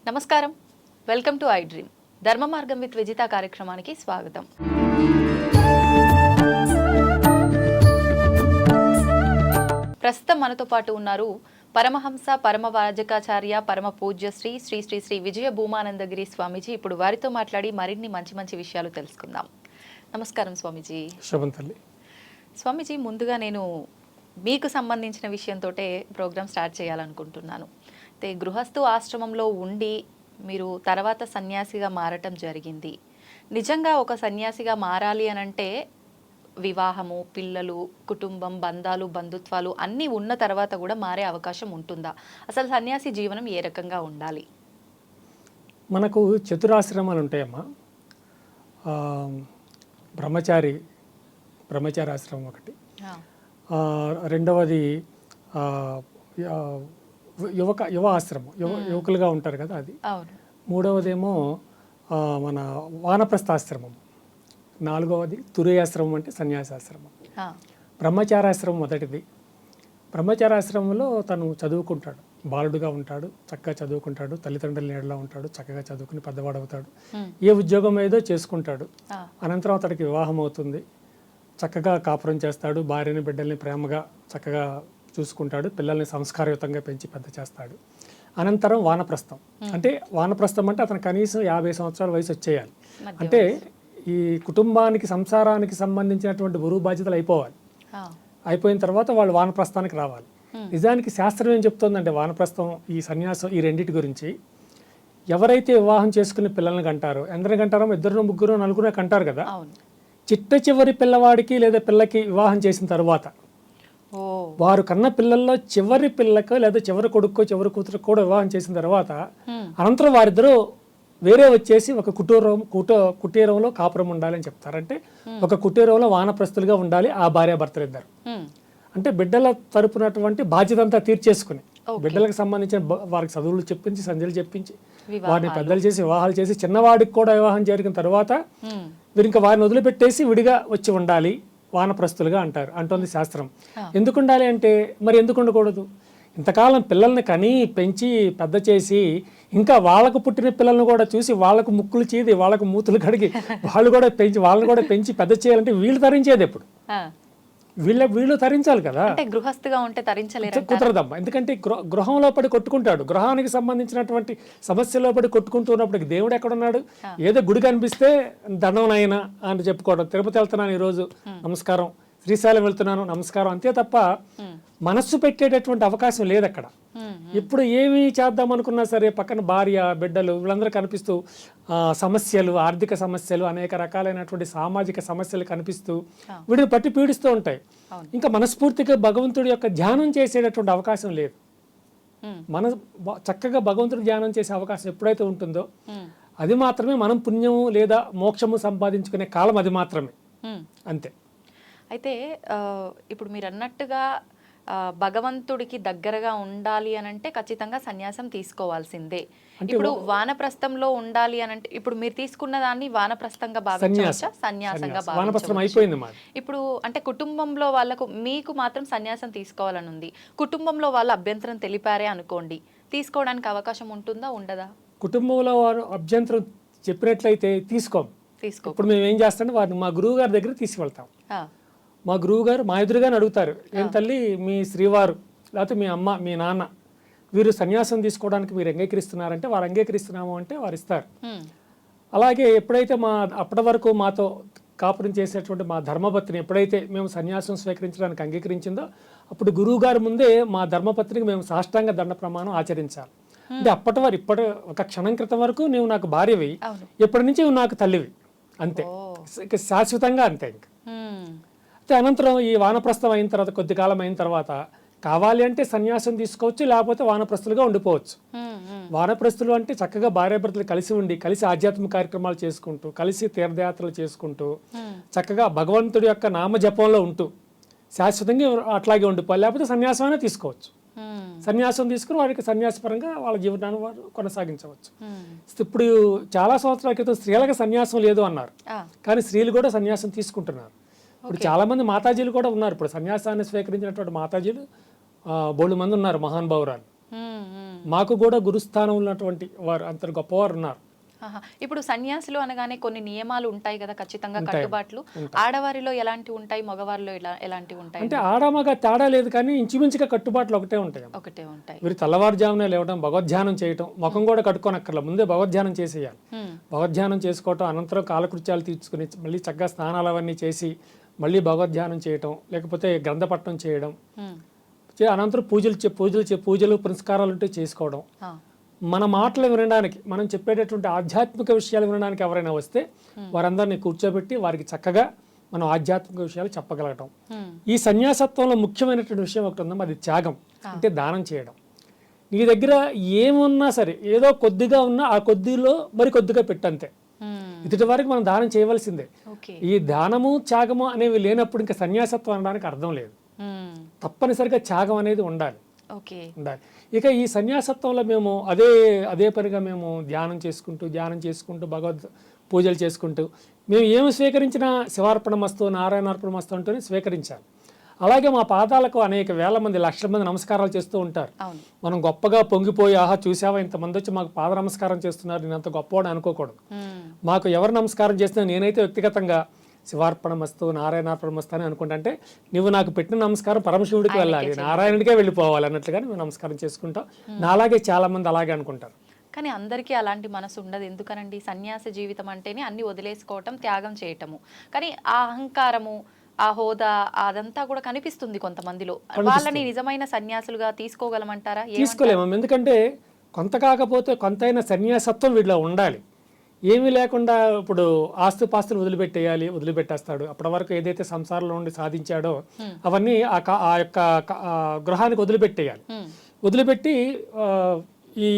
నమస్కారం, welcome to I dream. ధర్మ మార్గం విత్ విజిత కార్యక్రమానికి స్వాగతం. ప్రస్తుతం మనతో పాటు ఉన్నారు పరమహంస పరమ వాజకాచార్య పరమ పూజ్య శ్రీ శ్రీ శ్రీ శ్రీ విజయ భూమానందగిరి స్వామీజీ. ఇప్పుడు వారితో మాట్లాడి మరిన్ని మంచి మంచి విషయాలు తెలుసుకుందాం. నమస్కారం స్వామీజీ. శుభంతల్లి. స్వామీజీ, ముందుగా నేను మీకు సంబంధించిన విషయంతో ప్రోగ్రామ్ స్టార్ట్ చేయాలనుకుంటున్నాను. అయితే గృహస్థు ఆశ్రమంలో ఉండి మీరు తర్వాత సన్యాసిగా మారటం జరిగింది. నిజంగా ఒక సన్యాసిగా మారాలి అనంటే వివాహము, పిల్లలు, కుటుంబం, బంధాలు, బంధుత్వాలు అన్నీ ఉన్న తర్వాత కూడా మారే అవకాశం ఉంటుందా? అసలు సన్యాసి జీవనం ఏ రకంగా ఉండాలి? మనకు చతురాశ్రమాలు ఉంటాయమ్మా. బ్రహ్మచారాశ్రమం ఒకటి, రెండవది యువ ఆశ్రమం, యువకులుగా ఉంటారు కదా అది. మూడవదేమో మన వానప్రస్థాశ్రమం. నాలుగవది తురీయాశ్రమం అంటే సన్యాసాశ్రమం. బ్రహ్మచారాశ్రమం మొదటిది. బ్రహ్మచారాశ్రమంలో తను చదువుకుంటాడు, బాలుడుగా ఉంటాడు, చక్కగా చదువుకుంటాడు, తల్లిదండ్రుల నీడలో ఉంటాడు, చక్కగా చదువుకుని పెద్దవాడవుతాడు, ఏ ఉద్యోగం ఏదో చేసుకుంటాడు. అనంతరం అతడికి వివాహం అవుతుంది, చక్కగా కాపురం చేస్తాడు, భార్యని బిడ్డల్ని ప్రేమగా చక్కగా చూసుకుంటాడు, పిల్లల్ని సంస్కారయుతంగా పెంచి పెద్ద చేస్తాడు. అనంతరం వానప్రస్థం. అంటే వానప్రస్థం అంటే అతను కనీసం 50 సంవత్సరాల వయసు వచ్చేయాలి. అంటే ఈ కుటుంబానికి, సంసారానికి సంబంధించినటువంటి బరువు బాధ్యతలు అయిపోవాలి. అయిపోయిన తర్వాత వాళ్ళు వానప్రస్థానికి రావాలి. నిజానికి శాస్త్రం ఏం చెప్తోందంటే వానప్రస్థం, ఈ సన్యాసం, ఈ రెండింటి గురించి ఎవరైతే వివాహం చేసుకుని పిల్లల్ని కంటారో, ఎందరిని కంటారో, 2, 3, 4 కంటారు కదా. చిట్ట చివరి పిల్లవాడికి లేదా పిల్లకి వివాహం చేసిన తర్వాత వారు కన్న పిల్లల్లో చివరి పిల్లకో లేదా చివరి కొడుకో చివరి కూతురు కూడా వివాహం చేసిన తర్వాత అనంతరం వారిద్దరూ వేరే వచ్చేసి ఒక కుటీరంలో కాపురం ఉండాలని చెప్తారంటే ఒక కుటీరంలో వానప్రస్తులుగా ఉండాలి ఆ భార్యాభర్తలు ఇద్దరు. అంటే బిడ్డల తరపునటువంటి బాధ్యత అంతా తీర్చేసుకుని, బిడ్డలకు సంబంధించిన వారికి చదువులు చెప్పించి, సంధ్యలు చెప్పించి, వారిని పెద్దలు చేసి, వివాహాలు చేసి, చిన్నవాడికి కూడా వివాహం జరిగిన తర్వాత వీరు ఇంకా వారిని వదిలిపెట్టేసి విడిగా వచ్చి ఉండాలి, వానప్రస్తులుగా అంటారు అంటోంది శాస్త్రం. ఎందుకు ఉండాలి అంటే మరి ఎందుకు ఉండకూడదు? ఇంతకాలం పిల్లల్ని కని పెంచి పెద్ద చేసి ఇంకా వాళ్ళకు పుట్టిన పిల్లల్ని కూడా చూసి వాళ్ళకు ముక్కులు చీది వాళ్ళకు మూతులు కడిగి వాళ్ళని కూడా పెంచి పెద్ద చేయాలంటే వీళ్ళు తరించేది ఎప్పుడు? వీళ్ళు తరించాలి కదా. గృహస్థుగా ఉంటే తరించలేరు, కుదరదమ్మా. ఎందుకంటే గృహంలో పడి కొట్టుకుంటాడు, గృహానికి సంబంధించినటువంటి సమస్యలో పడి కొట్టుకుంటున్నప్పటికి దేవుడు ఎక్కడున్నాడు? ఏదో గుడి కనిపిస్తే దండం నాయనా అని చెప్పుకోవడం, తిరుపతి వెళ్తున్నాను ఈరోజు నమస్కారం, శ్రీశైలం వెళ్తున్నాను నమస్కారం, అంతే తప్ప మనస్సు పెట్టేటటువంటి అవకాశం లేదు అక్కడ. ఇప్పుడు ఏమి చేద్దాం అనుకున్నా సరే పక్కన భార్య, బిడ్డలు వీళ్ళందరూ కనిపిస్తూ సమస్యలు, ఆర్థిక సమస్యలు, అనేక రకాలైనటువంటి సామాజిక సమస్యలు కనిపిస్తూ వీడిని పట్టి పీడిస్తూ ఉంటాయి. ఇంకా మనస్ఫూర్తిగా భగవంతుడి యొక్క ధ్యానం చేసేటటువంటి అవకాశం లేదు. చక్కగా భగవంతుడి ధ్యానం చేసే అవకాశం ఎప్పుడైతే ఉంటుందో అది మాత్రమే మనం పుణ్యము లేదా మోక్షము సంపాదించుకునే కాలం, అది మాత్రమే, అంతే. అయితే ఇప్పుడు మీరు అన్నట్టుగా భగవంతుడికి దగ్గరగా ఉండాలి అని అంటే ఖచ్చితంగా సన్యాసం తీసుకోవాల్సిందే. ఇప్పుడు వానప్రస్థంలో ఉండాలి అని అంటే ఇప్పుడు మీరు తీసుకున్న దాన్ని వానప్రస్థంగా భావించవచ్చా, సన్యాసంగా భావించవచ్చా? ఇప్పుడు అంటే కుటుంబంలో వాళ్ళకు, మీకు మాత్రం సన్యాసం తీసుకోవాలని ఉంది, కుటుంబంలో వాళ్ళ అభ్యంతరం తెలిపారే అనుకోండి, తీసుకోవడానికి అవకాశం ఉంటుందా, ఉండదా? కుటుంబంలో వారు అభ్యంతరం చెప్పినట్లయితే తీసుకో. ఇప్పుడు మేము ఏం చేస్తామంటే వారిని మా గురువు గారి దగ్గర తీసుకువెళ్తాం. మా గురువు గారు మా ఎదురుగానే అడుగుతారు, ఏం తల్లి మీ శ్రీవారు లేకపోతే మీ అమ్మ, మీ నాన్న వీరు సన్యాసం తీసుకోవడానికి మీరు అంగీకరిస్తున్నారంటే వారు అంగీకరిస్తున్నాము అంటే వారు ఇస్తారు. అలాగే ఎప్పుడైతే అప్పటి వరకు మాతో కాపురం చేసేటువంటి మా ధర్మపత్ని ఎప్పుడైతే మేము సన్యాసం స్వీకరించడానికి అంగీకరించిందో అప్పుడు గురువు గారి ముందే మా ధర్మపత్నికి మేము సాష్టాంగ దండ ప్రమాణం ఆచరించాలి. అంటే ఇప్పటి ఒక క్షణం క్రితం వరకు నువ్వు నాకు భార్యవి, ఎప్పటి నుంచి నువ్వు నాకు తల్లివి, అంతే, శాశ్వతంగా అంతే. ఇంకా అనంతరం ఈ వానప్రస్థం అయిన తర్వాత, కొద్ది కాలం అయిన తర్వాత కావాలి అంటే సన్యాసం తీసుకోవచ్చు, లేకపోతే వానప్రస్తులుగా ఉండిపోవచ్చు. వానప్రస్తులు అంటే చక్కగా భార్యాభర్తలు కలిసి ఉండి, కలిసి ఆధ్యాత్మిక కార్యక్రమాలు చేసుకుంటూ, కలిసి తీర్థయాత్రలు చేసుకుంటూ, చక్కగా భగవంతుడి యొక్క నామజపంలో ఉంటూ శాశ్వతంగా అట్లాగే ఉండిపోవాలి. లేకపోతే సన్యాసం అయినా తీసుకోవచ్చు. సన్యాసం తీసుకుని వారికి సన్యాసపరంగా వాళ్ళ జీవితాన్ని వారు కొనసాగించవచ్చు. ఇప్పుడు చాలా సంవత్సరాల క్రితం స్త్రీలకు సన్యాసం లేదు అన్నారు, కానీ స్త్రీలు కూడా సన్యాసం తీసుకుంటున్నారు. ఇప్పుడు చాలా మంది మాతాజీలు కూడా ఉన్నారు. ఇప్పుడు సన్యాసాన్ని స్వీకరించినటువంటి మాతాజీలు బోళ్ళు మంది ఉన్నారు, మహానుభావురాలు. మాకు కూడా గురుస్థానం ఉన్నటువంటి వారు అంత గొప్పవారు ఉన్నారు. ఇప్పుడు సన్యాసులు అనగానే కొన్ని నియమాలు ఉంటాయి కదా, ఖచ్చితంగా కట్టుబాట్లు. ఆడవారిలో ఎలాంటి ఉంటాయి, మగవారిలో ఎలాంటివి ఉంటాయి? అంటే ఆడమగ తేడా లేదు, కానీ ఇంచుమించుగా కట్టుబాట్లు ఒకటే ఉంటాయి. వీరు తెల్లవారుజామునే లేవడం, భగవద్ధ్యానం చేయటం, ముఖం కూడా కట్టుకోనక్కర్ల, ముందే భగవద్ధ్యానం చేసేయాలి. భగవద్ధ్యానం చేసుకోవటం, అనంతరం కాలకృత్యాలు తీర్చుకుని మళ్ళీ చక్కగా స్నానాలు అవన్నీ చేసి మళ్ళీ భగవద్ధ్యానం చేయటం, లేకపోతే గ్రంథపట్టణం చేయడం, అనంతరం పూజలు పురస్కారాలు ఉంటే చేసుకోవడం. మన మాటలు వినడానికి, మనం చెప్పేటటువంటి ఆధ్యాత్మిక విషయాలు వినడానికి ఎవరైనా వస్తే వారందరినీ కూర్చోబెట్టి వారికి చక్కగా మనం ఆధ్యాత్మిక విషయాలు చెప్పగలగటం. ఈ సన్యాసత్వంలో ముఖ్యమైనటువంటి విషయం ఒకటి ఉందమ్మా, అది త్యాగం, అంటే దానం చేయడం. నీ దగ్గర ఏమున్నా సరే, ఏదో కొద్దిగా ఉన్నా ఆ కొద్దిలో మరి కొద్దిగా పెట్టంతే. ఇటు వరకు మనం దానం చేయవలసిందే. ఈ దానము త్యాగము అనేవి లేనప్పుడు ఇంకా సన్యాసత్వం అనడానికి అర్థం లేదు. తప్పనిసరిగా త్యాగం అనేది ఉండాలి. ఇక ఈ సన్యాసత్వంలో మేము అదే పనిగా మేము ధ్యానం చేసుకుంటూ భగవద్ పూజలు చేసుకుంటూ మేము ఏమి స్వీకరించినా శివార్పణమస్తు నారాయణార్పణమస్తు అంటూనే స్వీకరించాలి. అలాగే మా పాదాలకు అనేక వేల మంది, లక్షల మంది నమస్కారాలు చేస్తూ ఉంటారు. మనం గొప్పగా పొంగిపోయి, ఆహా చూసావా ఇంతమంది వచ్చి మాకు పాద నమస్కారం చేస్తున్నారు, నేను అంత గొప్పవాడు అనుకోకూడదు. మాకు ఎవరు నమస్కారం చేస్తున్నా, నేనైతే వ్యక్తిగతంగా శివార్పణమస్తు నారాయణార్పణమస్తు అని అనుకుంటే, నువ్వు నాకు పెట్టిన నమస్కారం పరమశివుడికి వెళ్ళాలి, నారాయణుడికే వెళ్ళిపోవాలి అన్నట్లుగా మేము నమస్కారం చేసుకుంటాం. నాలాగే చాలా మంది అలాగే అనుకుంటారు. కానీ అందరికీ అలాంటి మనసు ఉండదు. ఎందుకనండి? సన్యాస జీవితం అంటేనే అన్ని వదిలేసుకోవటం, త్యాగం చేయటము. కానీ ఆ అహంకారము, ఆ హోదా, అదంతా కూడా కనిపిస్తుంది కొంతమందిలో. వాళ్ళని నిజమైన సన్యాసులుగా తీసుకోగలమంటారా? తీసుకోలేము. ఎందుకంటే కొంత కాకపోతే కొంతైనా సన్యాసత్వం వీడిలో ఉండాలి. ఏమీ లేకుండా ఇప్పుడు ఆస్తుపాస్తులు వదిలిపెట్టేస్తాడు. అప్పటి వరకు ఏదైతే సంసారంలో ఉండి సాధించాడో అవన్నీ ఆ యొక్క గృహానికి వదిలిపెట్టి ఈ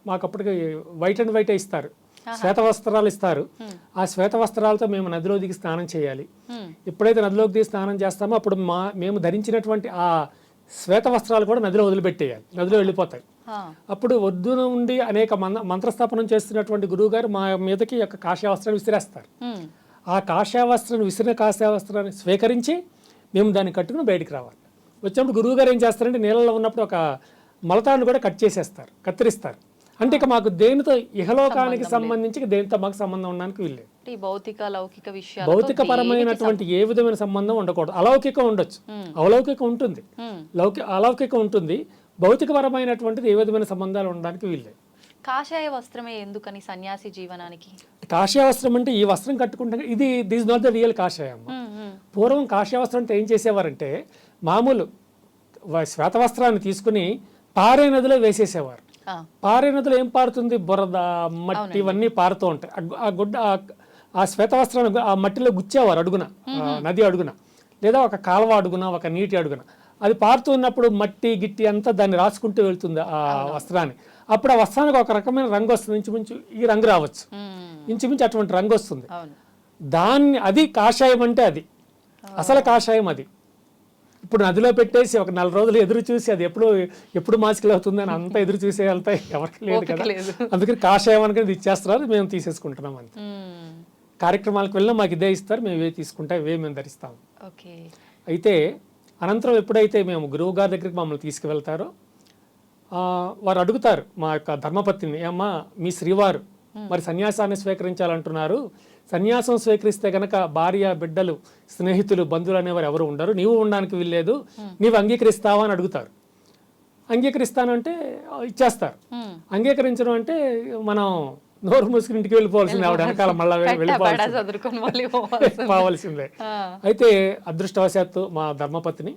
మాకు అప్పటికి వైట్ అండ్ వైట్ ఇస్తారు, శ్వేత వస్త్రాలు ఇస్తారు. ఆ శ్వేత వస్త్రాలతో మేము నదిలో దిగి స్నానం చేయాలి. ఎప్పుడైతే నదిలోకి దిగి స్నానం చేస్తామో అప్పుడు మేము ధరించినటువంటి ఆ శ్వేత వస్త్రాలు కూడా నదిలో వదిలిపెట్టేయాలి, నదిలో వెళ్ళిపోతాయి. అప్పుడు ఒడ్డున ఉండి అనేక మంత్రస్థాపనం చేస్తున్నటువంటి గురువు గారు మా మీదకి యొక్క కాషాయ వస్త్రాన్ని విసిరేస్తారు. ఆ కాషాయ వస్త్రాన్ని విసిరిన కాషాయ వస్త్రాన్ని స్వీకరించి మేము దాన్ని కట్టుకుని బయటికి రావాలి. వచ్చినప్పుడు గురువు గారు ఏం చేస్తారంటే, నీళ్ళలో ఉన్నప్పుడు ఒక మొలతాన్ని కూడా కత్తిరిస్తారు. అంటే ఇక మాకు దేనితో ఇహలోకానికి సంబంధించి దేనితో మాకు సంబంధం ఉండడానికి వీల్లేదు. భౌతిక పరమైనటువంటి ఏ విధమైన సంబంధం ఉండకూడదు. అలౌకికం ఉండొచ్చు, అలౌకికం ఉంటుంది. భౌతికపరమైనటువంటిది ఏ విధమైన సంబంధాలు ఉండడానికి వీల్లేదు. కాషాయ వస్త్రమే ఎందుకని సన్యాసి జీవనానికి? కాషాయ వస్త్రం అంటే ఈ వస్త్రం కట్టుకుంటే దిస్ నాట్ ద రియల్ కాషాయం. పూర్వం కాషాయ వస్త్రం అంటే ఏం చేసేవారంటే, మామూలు శ్వేత వస్త్రాన్ని తీసుకుని పారే నదిలో వేసేసేవారు. పారే నదిలో ఏం పారుతుంది? బురద, మట్టి ఇవన్నీ పారుతూ ఉంటాయి. ఆ శ్వేత వస్త్రాన్ని ఆ మట్టిలో గుచ్చేవారు అడుగున, నది అడుగున, లేదా ఒక కాలువ అడుగున, ఒక నీటి అడుగున. అది పారుతున్నప్పుడు మట్టి గిట్టి అంతా దాన్ని రాసుకుంటూ వెళ్తుంది ఆ వస్త్రాన్ని. అప్పుడు ఆ వస్త్రానికి ఒక రకమైన రంగు వస్తుంది. ఇంచుమించు ఈ రంగు రావచ్చు, ఇంచుమించు అటువంటి రంగు వస్తుంది. అది కాషాయం అంటే అది అసలు కాషాయం. అది ఇప్పుడు నదిలో పెట్టేసి ఒక 4 రోజులు ఎదురు చూసి అది ఎప్పుడు మాసికలు అవుతుందని అంతా ఎదురు చూసే వెళ్తాయి, ఎవరికి లేదు కదా. అందుకని కాషాయం అనేది ఇచ్చేస్తున్నారు, మేము తీసేసుకుంటున్నాం అంతే. కార్యక్రమాలకు వెళ్ళినా మాకు ఇదే ఇస్తారు, మేము ఇవే తీసుకుంటాం, ఇవే మేము ధరిస్తాం. అయితే అనంతరం ఎప్పుడైతే మేము గురువు గారి దగ్గరికి మమ్మల్ని తీసుకువెళ్తారో వారు అడుగుతారు మా యొక్క ధర్మపత్నిని, ఏమ్మా మీ శ్రీవారు మరి సన్యాసాన్ని స్వీకరించాలంటున్నారు, సన్యాసం స్వీకరిస్తే గనక భార్య, బిడ్డలు, స్నేహితులు, బంధువులు అనేవారు ఎవరు ఉండరు, నీవు ఉండడానికి వీల్లేదు, నీవు అంగీకరిస్తావా అని అడుగుతారు. అంగీకరిస్తానంటే ఇచ్చేస్తారు. అంగీకరించడం అంటే మనం నోరు మూసుకుని ఇంటికి వెళ్ళిపోవాల్సిందే, ఆవిడ వెనకాల మళ్ళీ వెళ్ళిపోవాల్సిందే. అయితే అదృష్టవశాత్తు మా ధర్మపత్ని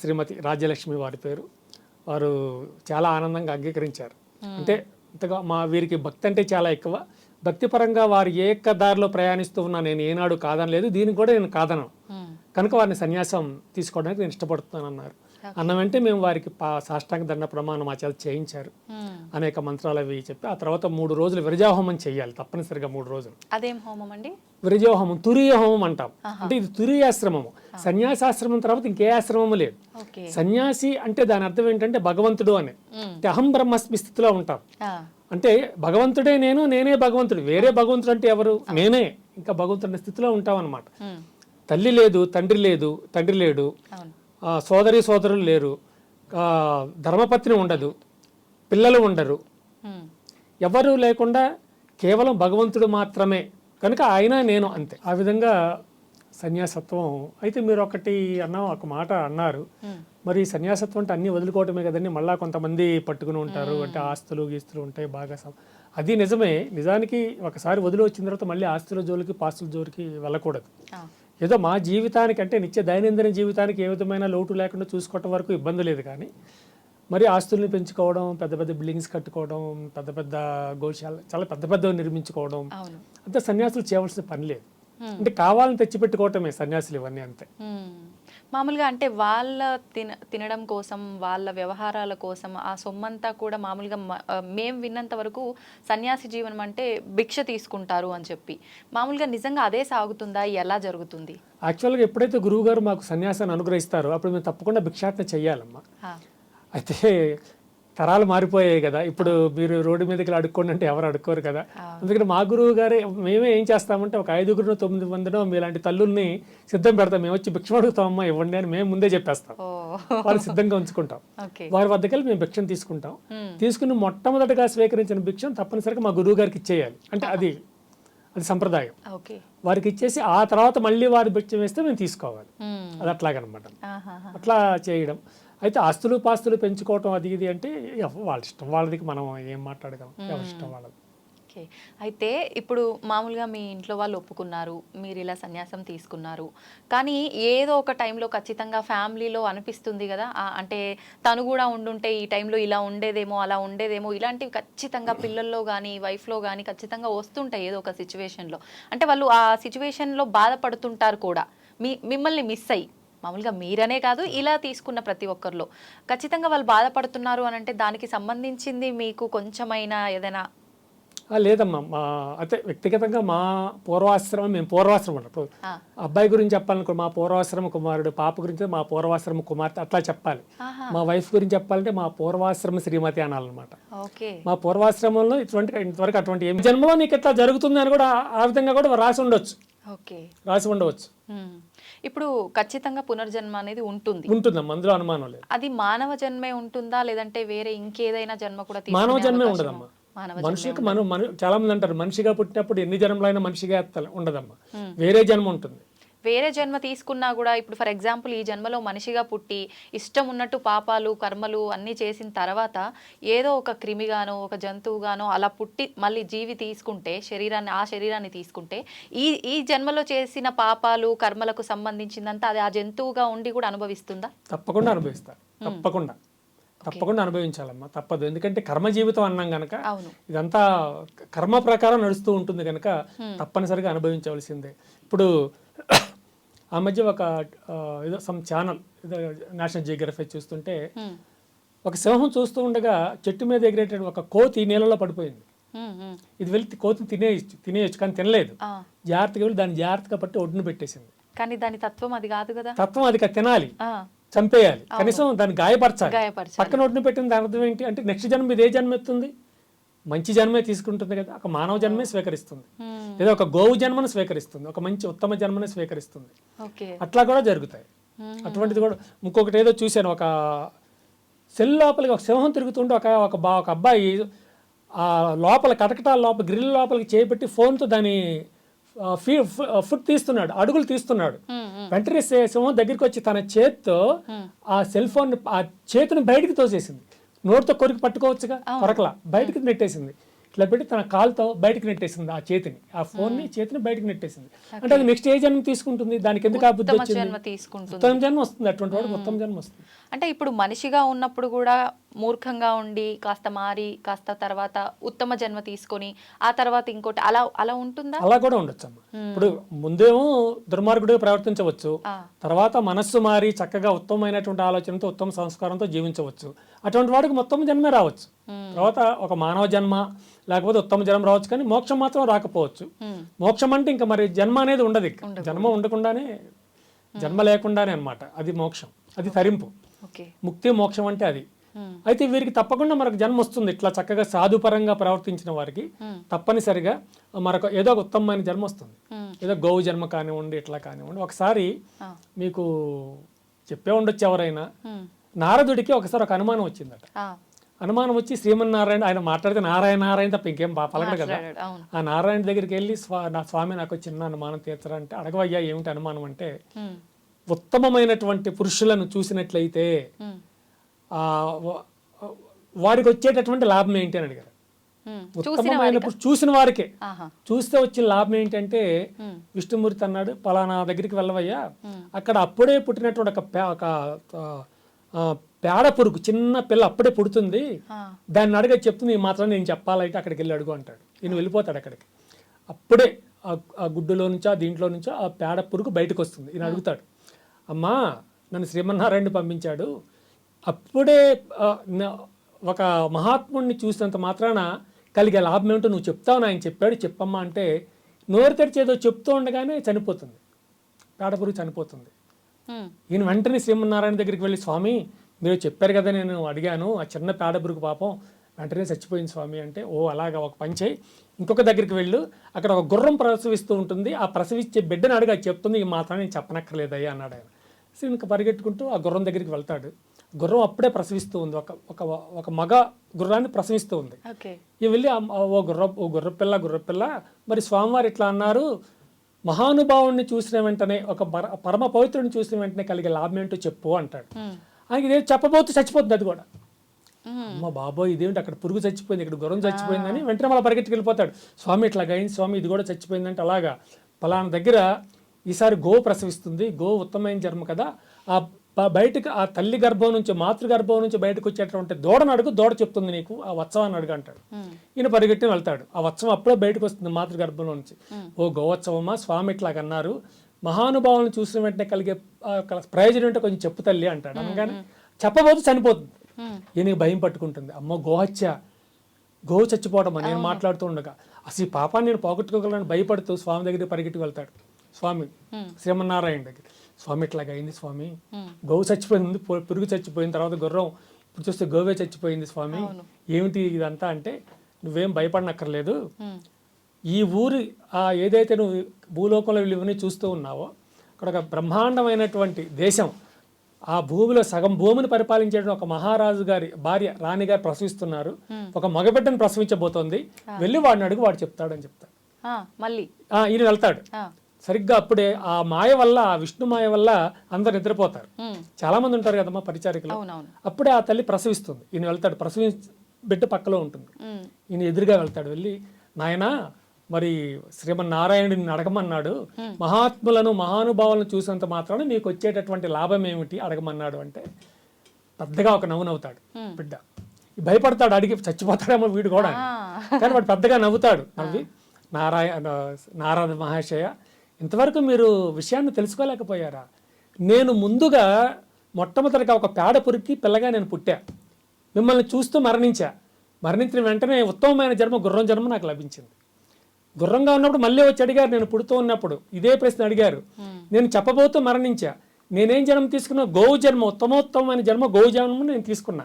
శ్రీమతి రాజ్యలక్ష్మి వారి పేరు, వారు చాలా ఆనందంగా అంగీకరించారు. అంటే ఇంతగా వీరికి భక్తి అంటే చాలా ఎక్కువ. భక్తిపరంగా వారు ఏ దారిలో ప్రయాణిస్తూ ఉన్నా నేను ఏనాడు కాదనలేదు, దీనికి కూడా నేను కాదను, కనుక వారిని సన్యాసం తీసుకోవడానికి నేను ఇష్టపడుతున్నాను అన్నారు. అన్న వెంటనే మేము వారికి సాష్టాంగ దండ ప్రమాణం మా చేత చేయించారు. అనేక మంత్రాలు అవి చెప్పి ఆ తర్వాత 3 రోజులు విరజాహోమం చేయాలి, తప్పనిసరిగా 3 రోజులు. అదేం హోమం అండి? విరజాహోమం, తురీయ హోమం అంటాం. అంటే ఇది తురీయాశ్రమము. సన్యాసాశ్రమం తర్వాత ఇంకే ఆశ్రమము లేదు. సన్యాసి అంటే దాని అర్థం ఏంటంటే భగవంతుడు అని, అహం బ్రహ్మస్మి స్థితిలో ఉంటాం. అంటే భగవంతుడే నేనే భగవంతుడు, వేరే భగవంతుడు అంటే ఎవరు? నేనే ఇంకా భగవంతుడి స్థితిలో ఉంటాం అన్నమాట. తల్లి లేదు, తండ్రి లేడు, సోదరులు లేరు, ధర్మపత్ని ఉండదు, పిల్లలు ఉండరు, ఎవరు లేకుండా కేవలం భగవంతుడు మాత్రమే కనుక ఆయన నేను అంతే. ఆ విధంగా సన్యాసత్వం. అయితే మీరు ఒక మాట అన్నారు, మరి సన్యాసత్వం అంటే అన్ని వదులుకోవటమే కదండి, మళ్ళా కొంతమంది పట్టుకుని ఉంటారు, అంటే ఆస్తులు గీస్తులు ఉంటాయి బాగా. అది నిజమే. నిజానికి ఒకసారి వదిలి వచ్చిన తర్వాత మళ్ళీ ఆస్తుల జోలికి పాస్తుల జోలికి వెళ్ళకూడదు. ఏదో మా జీవితానికి అంటే నిత్య దైనందిన జీవితానికి ఏ విధమైన లోటు లేకుండా చూసుకోవటం వరకు ఇబ్బంది లేదు, కానీ మరి ఆస్తుల్ని పెంచుకోవడం, పెద్ద పెద్ద బిల్డింగ్స్ కట్టుకోవడం, పెద్ద పెద్ద గోశాల చాలా పెద్ద పెద్దవి నిర్మించుకోవడం అంతే సన్యాసులు చేయవలసిన పని లేదు. అంటే కావాలని తెచ్చిపెట్టుకోవటమే సన్యాసులు ఇవన్నీ అంతే. మామూలుగా అంటే వాళ్ళ తినడం కోసం, వాళ్ళ వ్యవహారాల కోసం ఆ సొమ్మంతా కూడా మామూలుగా మేము విన్నంత వరకు సన్యాసి జీవనం అంటే భిక్ష తీసుకుంటారు అని చెప్పి, మామూలుగా నిజంగా అదే సాగుతుందా, ఎలా జరుగుతుంది? యాక్చువల్గా ఎప్పుడైతే గురువు గారు మాకు సన్యాసాన్ని అనుగ్రహిస్తారో అప్పుడు మేము తప్పకుండా భిక్షాటన చెయ్యాలమ్మా. అయితే తరాలు మారిపోయాయి కదా, ఇప్పుడు మీరు రోడ్డు మీదకి అడుక్కోండి అంటే ఎవరు అడుక్కోరు కదా. అందుకని మా గురువు గారే, మేమే ఏం చేస్తామంటే ఒక 5గురు 9 మందినో మీలాంటి తల్లుల్ని సిద్ధం పెడతాం, మేము వచ్చి భిక్షం అడుగుతామమ్మా ఇవ్వండి అని మేము ముందే చెప్పేస్తాం, వాళ్ళు సిద్ధంగా ఉంచుకుంటాం. వారి వద్దకెళ్ళి మేము భిక్షం తీసుకుంటాం, తీసుకుని మొట్టమొదటిగా స్వీకరించిన భిక్షం తప్పనిసరిగా మా గురువు గారికి ఇచ్చేయాలి. అంటే అది సంప్రదాయం. వారికి ఇచ్చేసి ఆ తర్వాత మళ్ళీ వారి భిక్షం వేస్తే మేము తీసుకోవాలి. అది అట్లాగనమాట. అట్లా చేయడం. అయితే ఆస్తులు పాస్తులు పెంచుకోవటం అది ఇది అంటే వాళ్ళ ఇష్టం, వాళ్ళది, మనం ఏం మాట్లాడగలం, ఎవరి ఇష్టం వాళ్ళది. ఓకే. అయితే ఇప్పుడు మామూలుగా మీ ఇంట్లో వాళ్ళు ఒప్పుకున్నారు, మీరు ఇలా సన్యాసం తీసుకున్నారు, కానీ ఏదో ఒక టైంలో ఖచ్చితంగా ఫ్యామిలీలో అనిపిస్తుంది కదా, అంటే తను కూడా ఉండుంటే ఈ టైంలో ఇలా ఉండేదేమో, అలా ఉండేదేమో, ఇలాంటివి ఖచ్చితంగా పిల్లల్లో కానీ వైఫ్లో కానీ ఖచ్చితంగా వస్తుంటాయి ఏదో ఒక సిచ్యువేషన్లో. అంటే వాళ్ళు ఆ సిచ్యువేషన్లో బాధపడుతుంటారు కూడా, మిమ్మల్ని మిస్ అయ్యి. మామూలుగా మీరనే కాదు, ఇలా తీసుకున్న ప్రతి ఒక్కరిలో ఖచ్చితంగా వాళ్ళు బాధపడుతున్నారు అని అంటే దానికి సంబంధించింది మీకు కొంచెమైనా ఏదైనా? లేదమ్మా, అయితే వ్యక్తిగతంగా మా పూర్వాశ్రమం, మేము పూర్వాశ్రమం అన్నప్పుడు అబ్బాయి గురించి చెప్పాలనుకో మా పూర్వాశ్రమ కుమారుడు, పాప గురించి మా పూర్వాశ్రమ కుమార్తె అట్లా చెప్పాలి. మా వైఫ్ గురించి చెప్పాలంటే మా పూర్వాశ్రమ శ్రీమతి అనాలన్నమాట. మా పూర్వాశ్రమంలో ఇంతవరకు అటువంటి ఏ జన్మలో నీకు ఇట్లా జరుగుతుంది అని కూడా ఆ విధంగా కూడా రాసి ఉండవచ్చు. ఇప్పుడు ఖచ్చితంగా పునర్జన్మ అనేది ఉంటుందమ్మా, అందులో అనుమానం లేదు. అది మానవ జన్మే ఉంటుందా, లేదంటే వేరే ఇంకేదైనా జన్మ కూడా? మానవ జన్మే ఉండదమ్మా. మనిషికి చాలా మంది అంటారు మనిషిగా పుట్టినప్పుడు ఎన్ని జన్మలైనా మనిషిగా ఉండదమ్మా, వేరే జన్మ ఉంటుంది. వేరే జన్మ తీసుకున్నా కూడా ఇప్పుడు ఫర్ ఎగ్జాంపుల్ ఈ జన్మలో మనిషిగా పుట్టి ఇష్టం ఉన్నట్టు పాపాలు కర్మలు అన్నీ చేసిన తర్వాత ఏదో ఒక క్రిమిగానో ఒక జంతువుగానో అలా పుట్టి మళ్ళీ జీవి తీసుకుంటే ఆ శరీరాన్ని తీసుకుంటే ఈ జన్మలో చేసిన పాపాలు కర్మలకు సంబంధించిందంతా అది ఆ జంతువుగా ఉండి కూడా అనుభవిస్తుందా? తప్పకుండా అనుభవిస్తారు, తప్పకుండా అనుభవించాలమ్మా, తప్పదు. ఎందుకంటే కర్మ జీవితం అన్నాం గనక ఇదంతా కర్మ ప్రకారం నడుస్తూ ఉంటుంది కనుక తప్పనిసరిగా అనుభవించవలసిందే. ఇప్పుడు ఆ మధ్య ఒక ఏదో ఛానల్ నేషనల్ జియోగ్రఫీ చూస్తుంటే ఒక సింహం చూస్తూ ఉండగా చెట్టు మీద ఎగిరేట ఒక కోతి నీళ్ళలో పడిపోయింది. ఇది వెళ్ళి కోతిని తినేయచ్చు కానీ తినలేదు, జాగ్రత్తగా వెళ్ళి దాన్ని జాగ్రత్తగా పట్టి ఒడ్డును పెట్టేసింది. కానీ దాని తత్వం అది కాదు కదా, తత్వం అది తినాలి, చంపేయాలి, కనీసం దాన్ని గాయపరచాలి. పక్కన ఒడ్డును పెట్టిన దాని అర్థం ఏంటి అంటే నెక్స్ట్ జన్మ ఇదే జన్మ ఎత్తుంది, మంచి జన్మే తీసుకుంటుంది కదా, ఒక మానవ జన్మే స్వీకరిస్తుంది, లేదా ఒక గోవు జన్మను స్వీకరిస్తుంది, ఒక మంచి ఉత్తమ జన్మని స్వీకరిస్తుంది. అట్లా కూడా జరుగుతాయి. అటువంటిది కూడా ఇంకొకటి ఏదో చూశాను, ఒక సెల్ లోపలికి ఒక సింహం తిరుగుతుంటే ఒక అబ్బాయి ఆ లోపల కటకటాల లోపల గ్రిల్ లోపలికి చేపెట్టి ఫోన్తో దాని ఫుడ్ తీస్తున్నాడు, అడుగులు తీస్తున్నాడు. వెంటనే సింహం దగ్గరికి వచ్చి తన చేత్తో ఆ సెల్ ఫోన్ ఆ చేతిని బయటికి తోసేసింది. నోటితో కొరికి పట్టుకోవచ్చుగా, కొరకలా బయటికి నెట్టేసింది. ఇట్లా పెట్టి తన కాలుతో బయటకు నెట్టేసింది ఆ చేతిని, ఆ ఫోన్ ని చేతిని బయటకు నెట్టేసింది. అంటే అది నెక్స్ట్ ఏ జన్మ తీసుకుంటుంది, దానికి ఎందుకు ఆ బుద్ధి వచ్చింది? ఉత్తమ జన్మ వస్తుంది, అటువంటి వాడికి ఉత్తమ జన్మ వస్తుంది. అంటే ఇప్పుడు మనిషిగా ఉన్నప్పుడు కూడా మూర్ఖంగా ఉండి కాస్త మారి కాస్త తర్వాత ఉత్తమ జన్మ తీసుకొని ఆ తర్వాత ఇంకోటి అలా ఉంటుందా? అలా కూడా ఉండొచ్చు అమ్మా. ఇప్పుడు ముందేమో దుర్మార్గుడిగా ప్రవర్తించవచ్చు, తర్వాత మనస్సు మారి చక్కగా ఉత్తమమైనటువంటి ఆలోచనతో ఉత్తమ సంస్కారంతో జీవించవచ్చు. అటువంటి వాడికి మొత్తం జన్మే రావచ్చు. తర్వాత ఒక మానవ జన్మ లేకపోతే ఉత్తమ జన్మ రావచ్చు, కానీ మోక్షం మాత్రం రాకపోవచ్చు. మోక్షం అంటే ఇంకా మరి జన్మ అనేది ఉండదు, జన్మ ఉండకుండానే జన్మ లేకుండానే అన్నమాట, అది మోక్షం, అది తరింపు. ముక్తి మోక్షం అంటే అది. అయితే వీరికి తప్పకుండా మనకు జన్మ వస్తుంది. ఇట్లా చక్కగా సాధుపరంగా ప్రవర్తించిన వారికి తప్పనిసరిగా మరొక ఏదో ఒక ఉత్తమమైన జన్మ వస్తుంది. ఏదో గోవు జన్మ కానివ్వండి, ఇట్లా కానివ్వండి. ఒకసారి మీకు చెప్పే ఉండొచ్చు ఎవరైనా, నారదుడికి ఒకసారి ఒక అనుమానం వచ్చిందట. ఆ, అనుమానం వచ్చి శ్రీమన్నారాయణ, ఆయన మాట్లాడితే నారాయణ నారాయణ తప్ప ఇంకేం పలకడు కదా. మాట్లాడాడు. అవును. ఆ నారాయణ దగ్గరికి వెళ్ళి నా స్వామి నాకు చిన్న అనుమానం తీర్చరంటే, అడగవయ్యా ఏమిటి అనుమానం అంటే, ఉమ్, ఉత్తమమైనటువంటి పురుషులను చూసినట్లయితే ఉమ్, ఆ వారికి వచ్చేటటువంటి లాభం ఏంటి అని అడిగారు. ఉమ్. ఉత్తమమైన చూసిన వారికే ఆహా. చూస్తే వచ్చిన లాభం ఏంటంటే, ఉమ్, విష్ణుమూర్తి అన్నాడు పలానా దగ్గరికి వెళ్ళవయ్యా, ఉమ్. అక్కడ అప్పుడే పుట్టినటువంటి పేడ పురుగు, చిన్న పిల్ల అప్పుడే పుడుతుంది, ఆ, దాన్ని అడిగే చెప్తుంది, ఈ మాత్రం నేను చెప్పాలంటే అక్కడికి వెళ్ళి అడుగు అంటాడు. ఈయన వెళ్ళిపోతాడు అక్కడికి. అప్పుడే ఆ గుడ్డులో నుంచో ఆ దీంట్లో నుంచో ఆ పేడ పురుగు బయటకు వస్తుంది. ఈయన అడుగుతాడు, అమ్మా నన్ను శ్రీమన్నారాయణ పంపించాడు, అప్పుడే ఒక మహాత్ముడిని చూసినంత మాత్రాన కలిగే లాభం ఏమిటో నువ్వు చెప్తావు, ఆయన చెప్పాడు చెప్పమ్మా అంటే, నోరు తెరిచేదో చెప్తూ ఉండగానే చనిపోతుంది, పేడ పురుగు చనిపోతుంది. ఉమ్, ఈయన వెంటనే శ్రీమన్నారాయణ దగ్గరికి వెళ్ళి, స్వామి మీరు చెప్పారు కదా, నేను అడిగాను ఆ చిన్న పేడ పురుగు పాపం వెంటనే చచ్చిపోయింది స్వామి అంటే, ఓ అలాగా, ఒక పని చేయి, ఇంకొక దగ్గరికి వెళ్ళు, అక్కడ ఒక గుర్రం ప్రసవిస్తూ ఉంటుంది, ఆ ప్రసవించే బిడ్డను అడిగి అది చెప్తుంది, ఈ మాత్రం నేను చెప్పనక్కర్లేదయ్యా అన్నాడు ఆయన. సో ఇంకా పరిగెట్టుకుంటూ ఆ గుర్రం దగ్గరికి వెళ్తాడు. గుర్రం అప్పుడే ప్రసవిస్తూ ఉంది, ఒక మగ గుర్రాన్ని ప్రసవిస్తూ ఉంది. ఓకే. ఇవి వెళ్ళి ఓ గుర్రపిల్ల మరి స్వామివారు ఇట్లా అన్నారు, మహానుభావుడిని చూసిన వెంటనే, ఒక పరమ పవిత్రుడిని చూసిన వెంటనే కలిగే లాభం ఏంటో చెప్పు అంటాడు. ఉమ్, ఆయనకి ఇదే చెప్పబోతూ చచ్చిపోతుంది అది కూడా. ఉమ్, అమ్మ బాబోయ్ ఇదేంటి, అక్కడ పురుగు చచ్చిపోయింది, ఇక్కడ గుర్రం చచ్చిపోయిందని వెంటనే మళ్ళీ పరిగెట్టుకు వెళ్ళిపోతాడు. స్వామి ఇట్లాగా అయింది స్వామి, ఇది కూడా చచ్చిపోయిందంటే, అలాగా పలానా దగ్గర ఈసారి గో ప్రసవిస్తుంది, గో ఉత్తమమైన జన్మ కదా, ఆ బయటకు ఆ తల్లి గర్భం నుంచి, మాతృగర్భం నుంచి బయటకు వచ్చేటటువంటి దూడను అడుగు, దూడ చెప్తుంది నీకు, ఆ వత్సవాన్ని అడుగు అంటాడు. ఈయన పరిగెట్టి వెళ్తాడు, ఆ వత్సవం అప్పుడే బయటకు వస్తుంది మాతృగర్భంలో నుంచి. ఓ గోవత్సవమ్మా, స్వామి ఇట్లాగన్నారు, మహానుభావులను చూసిన వెంటనే కలిగే ప్రయోజనం ఏంటో కొంచెం చెప్పు తల్లి అంటాడు. అనగానే చెప్పబోతూ చనిపోతుంది. ఈయనకి భయం పట్టుకుంటుంది, అమ్మో గోహత్య, గోవు చచ్చిపోవడం అని నేను మాట్లాడుతూ ఉండగా, అసలు ఈ పాపాన్ని నేను పోగొట్టుకోగలను భయపడుతూ స్వామి దగ్గరికి పరిగెట్టి వెళ్తాడు. స్వామి శ్రీమన్నారాయణ దగ్గర, స్వామి ఇట్లాగా అయింది స్వామి, గోవు చచ్చిపోయింది, పురుగు చచ్చిపోయిన తర్వాత గుర్రం, ఇప్పుడు చూస్తే గోవే చచ్చిపోయింది స్వామి, ఏమిటి ఇదంతా అంటే, నువ్వేం భయపడనక్కర్లేదు, ఈ ఊరి ఏదైతే నువ్వు భూలోకంలో ఇవన్నీ చూస్తూ ఉన్నావో, అక్కడ ఒక బ్రహ్మాండమైనటువంటి దేశం, ఆ భూమిలో సగం భూమిని పరిపాలించే ఒక మహారాజు గారి భార్య రాణి గారు ప్రసవిస్తున్నారు, ఒక మగబిడ్డను ప్రసవించబోతోంది, వెళ్ళి వాడిని అడుగు, వాడు చెప్తాడు అని చెప్తాడు. మళ్ళీ ఈయన వెళ్తాడు. సరిగ్గా అప్పుడే ఆ మాయ వల్ల, ఆ విష్ణు మాయ వల్ల అందరు నిద్రపోతారు. చాలా మంది ఉంటారు కదమ్మా పరిచారికలు. అప్పుడే ఆ తల్లి ప్రసవిస్తుంది. ఈయన వెళ్తాడు, బిడ్డ పక్కలో ఉంటుంది. ఈయన ఎదురుగా వెళ్తాడు, వెళ్ళి నాయనా మరి శ్రీమన్నారాయణుడిని అడగమన్నాడు, మహాత్ములను మహానుభావులను చూసినంత మాత్రాన మీకు వచ్చేటటువంటి లాభం ఏమిటి అడగమన్నాడు అంటే, పెద్దగా ఒక నవ్వుతాడు బిడ్డ. భయపడతాడు, అడిగి చచ్చిపోతాడేమో వీడు కూడా, కానీ వాడు పెద్దగా నవ్వుతాడు. నవ్వి, నారద మహాశయ, ఇంతవరకు మీరు విషయాన్ని తెలుసుకోలేకపోయారా? నేను ముందుగా మొట్టమొదటిగా ఒక పేడ పురికి పిల్లగా నేను పుట్టా, మిమ్మల్ని చూస్తూ మరణించిన వెంటనే ఉత్తమమైన జన్మ, గుర్రం జన్మ నాకు లభించింది. గుర్రంగా ఉన్నప్పుడు మళ్ళీ వచ్చి అడిగారు, నేను పుడుతూ ఉన్నప్పుడు ఇదే ప్రశ్న అడిగారు, నేను చెప్పబోతూ మరణించా. నేనేం జన్మ తీసుకున్నా? గోవు జన్మ, ఉత్తమోత్తమైన జన్మ గోవు జన్మ నేను తీసుకున్నా.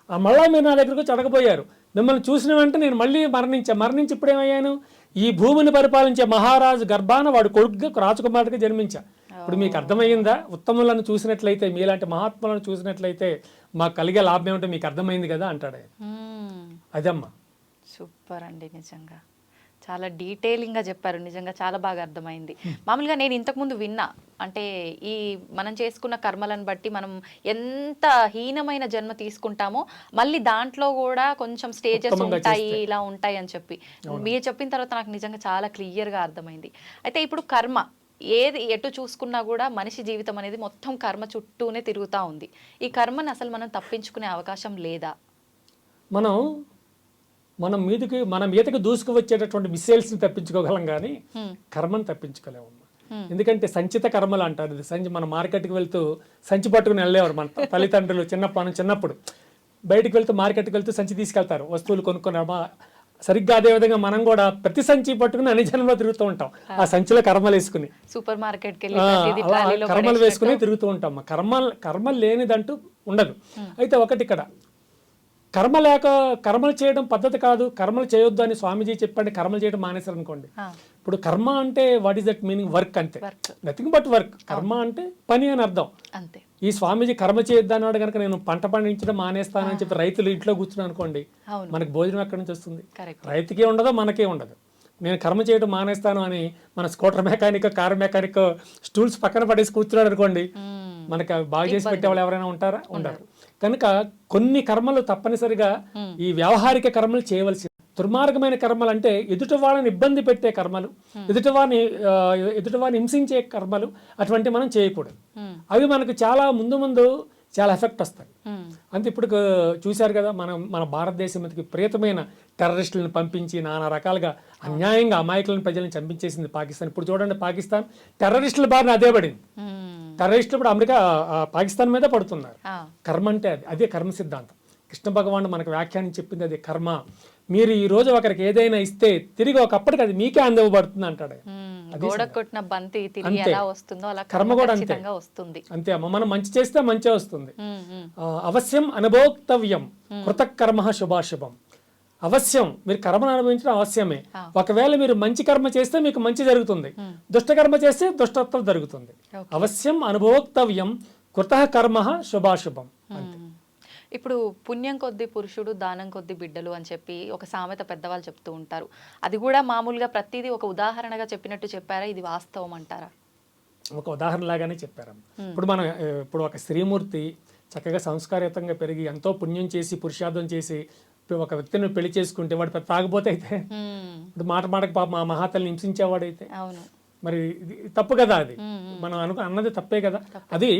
మళ్ళీ మీరు నా దగ్గరకు వచ్చి అడగబోయారు, మిమ్మల్ని చూసిన వెంటనే నేను మళ్ళీ మరణించి ఇప్పుడేమయ్యాను? ఈ భూమిని పరిపాలించే మహారాజు గర్భాన వాడు కొడుకుగా, రాజకుమారుడిగా జన్మించా. ఇప్పుడు మీకు అర్థమయ్యిందా? ఉత్తములను చూసినట్లయితే, మీలాంటి మహాత్ములను చూసినట్లయితే మాకు కలిగే లాభం ఏమిటో మీకు అర్థమైంది కదా అంటాడు. అదమ్మా. సూపర్ అండి, నిజంగా చాలా డీటెయిలింగ్గా చెప్పారు, నిజంగా చాలా బాగా అర్థమైంది. మామూలుగా నేను ఇంతకుముందు విన్నా, అంటే ఈ మనం చేసుకున్న కర్మలను బట్టి మనం ఎంత హీనమైన జన్మ తీసుకుంటామో మళ్ళీ దాంట్లో కూడా కొంచెం స్టేజెస్ ఉంటాయి, ఇలా ఉంటాయి అని చెప్పి మీరు చెప్పిన తర్వాత నాకు నిజంగా చాలా క్లియర్గా అర్థమైంది. అయితే ఇప్పుడు కర్మ ఏది ఎటు చూసుకున్నా కూడా మనిషి జీవితం అనేది మొత్తం కర్మ చుట్టూనే తిరుగుతూ ఉంది. ఈ కర్మను అసలు మనం తప్పించుకునే అవకాశం లేదా? మన మీదకి దూసుకు వచ్చేటటువంటి మిసైల్స్ని తప్పించుకోగలం, కానీ కర్మను తప్పించుకోలేము. ఎందుకంటే సంచిత కర్మలు అంటారు. మన మార్కెట్కి వెళ్తూ సంచి పట్టుకుని వెళ్ళేవారు మన తల్లిదండ్రులు. చిన్నప్పుడు బయటికి వెళ్తూ మార్కెట్కి వెళ్తూ సంచి తీసుకెళ్తారు వస్తువులు కొనుక్కొని. సరిగ్గా అదే విధంగా మనం కూడా ప్రతి సంచి పట్టుకుని అన్ని జనంలో తిరుగుతూ ఉంటాం, ఆ సంచిలో కర్మలు వేసుకుని, సూపర్ మార్కెట్ కర్మలు వేసుకుని తిరుగుతూ ఉంటాం. కర్మలు లేనిదంటూ ఉండదు. అయితే ఒకటి, ఇక్కడ కర్మలు చేయడం పద్ధతి కాదు, కర్మలు చేయొద్దు అని స్వామీజీ చెప్పండి, కర్మలు చేయడం మానేశారు అనుకోండి. ఇప్పుడు కర్మ అంటే what is that meaning? Work, అంతే, నథింగ్ బట్ వర్క్. కర్మ అంటే పని అని అర్థం. అంతే. ఈ స్వామీజీ కర్మ చేయొద్దన్నాడు కనుక నేను పంట పండించడం మానేస్తానని చెప్పి రైతులు ఇంట్లో కూర్చున్నాను అనుకోండి, అవును. మనకు భోజనం ఎక్కడి నుంచి వస్తుంది? కరెక్ట్. రైతుకే ఉండదు, మనకే ఉండదు. నేను కర్మ చేయడం మానేస్తాను అని మన scooter mechanic, car mechanic stools పక్కన పడేసి కూర్చున్నాడు అనుకోండి, మనకి అవి బాగు చేసి పెట్టేవాళ్ళు ఎవరైనా ఉంటారా? ఉండరు. కనుక కొన్ని కర్మలు తప్పనిసరిగా ఈ వ్యావహారిక కర్మలు చేయవలసి. దుర్మార్గమైన కర్మలు అంటే ఎదుటి వాళ్ళని ఇబ్బంది పెట్టే కర్మలు, ఎదుటివారిని హింసించే కర్మలు, అటువంటి మనం చేయకూడదు. అవి మనకు చాలా ముందు చాలా ఎఫెక్ట్ వస్తాయి. అంతే ఇప్పుడు చూశారు కదా, మన భారతదేశం మీదకి ప్రియతమైన టెర్రరిస్టులను పంపించి నానా రకాలుగా అన్యాయంగా అమాయకులను ప్రజలను చంపించేసింది పాకిస్తాన్. ఇప్పుడు చూడండి, పాకిస్తాన్ టెర్రరిస్టుల బారిన అదే పడింది. టెర్రరిస్టులు ఇప్పుడు అమెరికా పాకిస్తాన్ మీద పడుతున్నారు. కర్మ అంటే అదే కర్మ సిద్ధాంతం. కృష్ణ భగవానుడు మనకు వ్యాఖ్యానం చెప్పింది అదే కర్మ. మీరు ఈ రోజు ఒకరికి ఏదైనా ఇస్తే తిరిగి ఒకప్పటికి అది మీకే అందివ్వబడుతుంది అంటాడు. గోడ కొట్టిన బంతి తిరిగి ఎలా వస్తుందో అలా కర్మ కూడా అంతే వస్తుంది. అంతే అమ్మ, మనం మంచి చేస్తే మంచి వస్తుంది. అవశ్యం అనుభోక్తవ్యం కృతకర్మ శుభాశుభం. అవశ్యం మీరు కర్మను అనుభవించడం అవశ్యమే. ఒకవేళ మీరు మంచి కర్మ చేస్తే మీకు మంచి జరుగుతుంది, దుష్టకర్మ చేస్తే దుష్టత్వం జరుగుతుంది. అవశ్యం అనుభోక్తవ్యం కృత కర్మ శుభాశుభం. ఇప్పుడు పుణ్యం కొద్ది పురుషుడు, దానం కొద్ది బిడ్డలు అని చెప్పి ఒక సామెత పెద్దవాళ్ళు చెప్తూ ఉంటారు. అది కూడా మామూలుగా ప్రతిదీ ఒక ఉదాహరణగా చెప్పినట్టు చెప్పారా? ఇది వాస్తవం అంటారా? ఒక ఉదాహరణ లాగానే చెప్పారు. ఇప్పుడు ఒక స్త్రీమూర్తి చక్కగా సంస్కారయుతంగా పెరిగి ఎంతో పుణ్యం చేసి పురుషార్థం చేసి ఒక వ్యక్తిని పెళ్లి చేసుకుంటే వాడు పెద్ద తాగుపోతే అయితే, ఇప్పుడు మాటకు పాప మా మహాతల్ని హింసించేవాడైతే మరి తప్పు కదా. అది మనం అన్నది తప్పే కదా. అది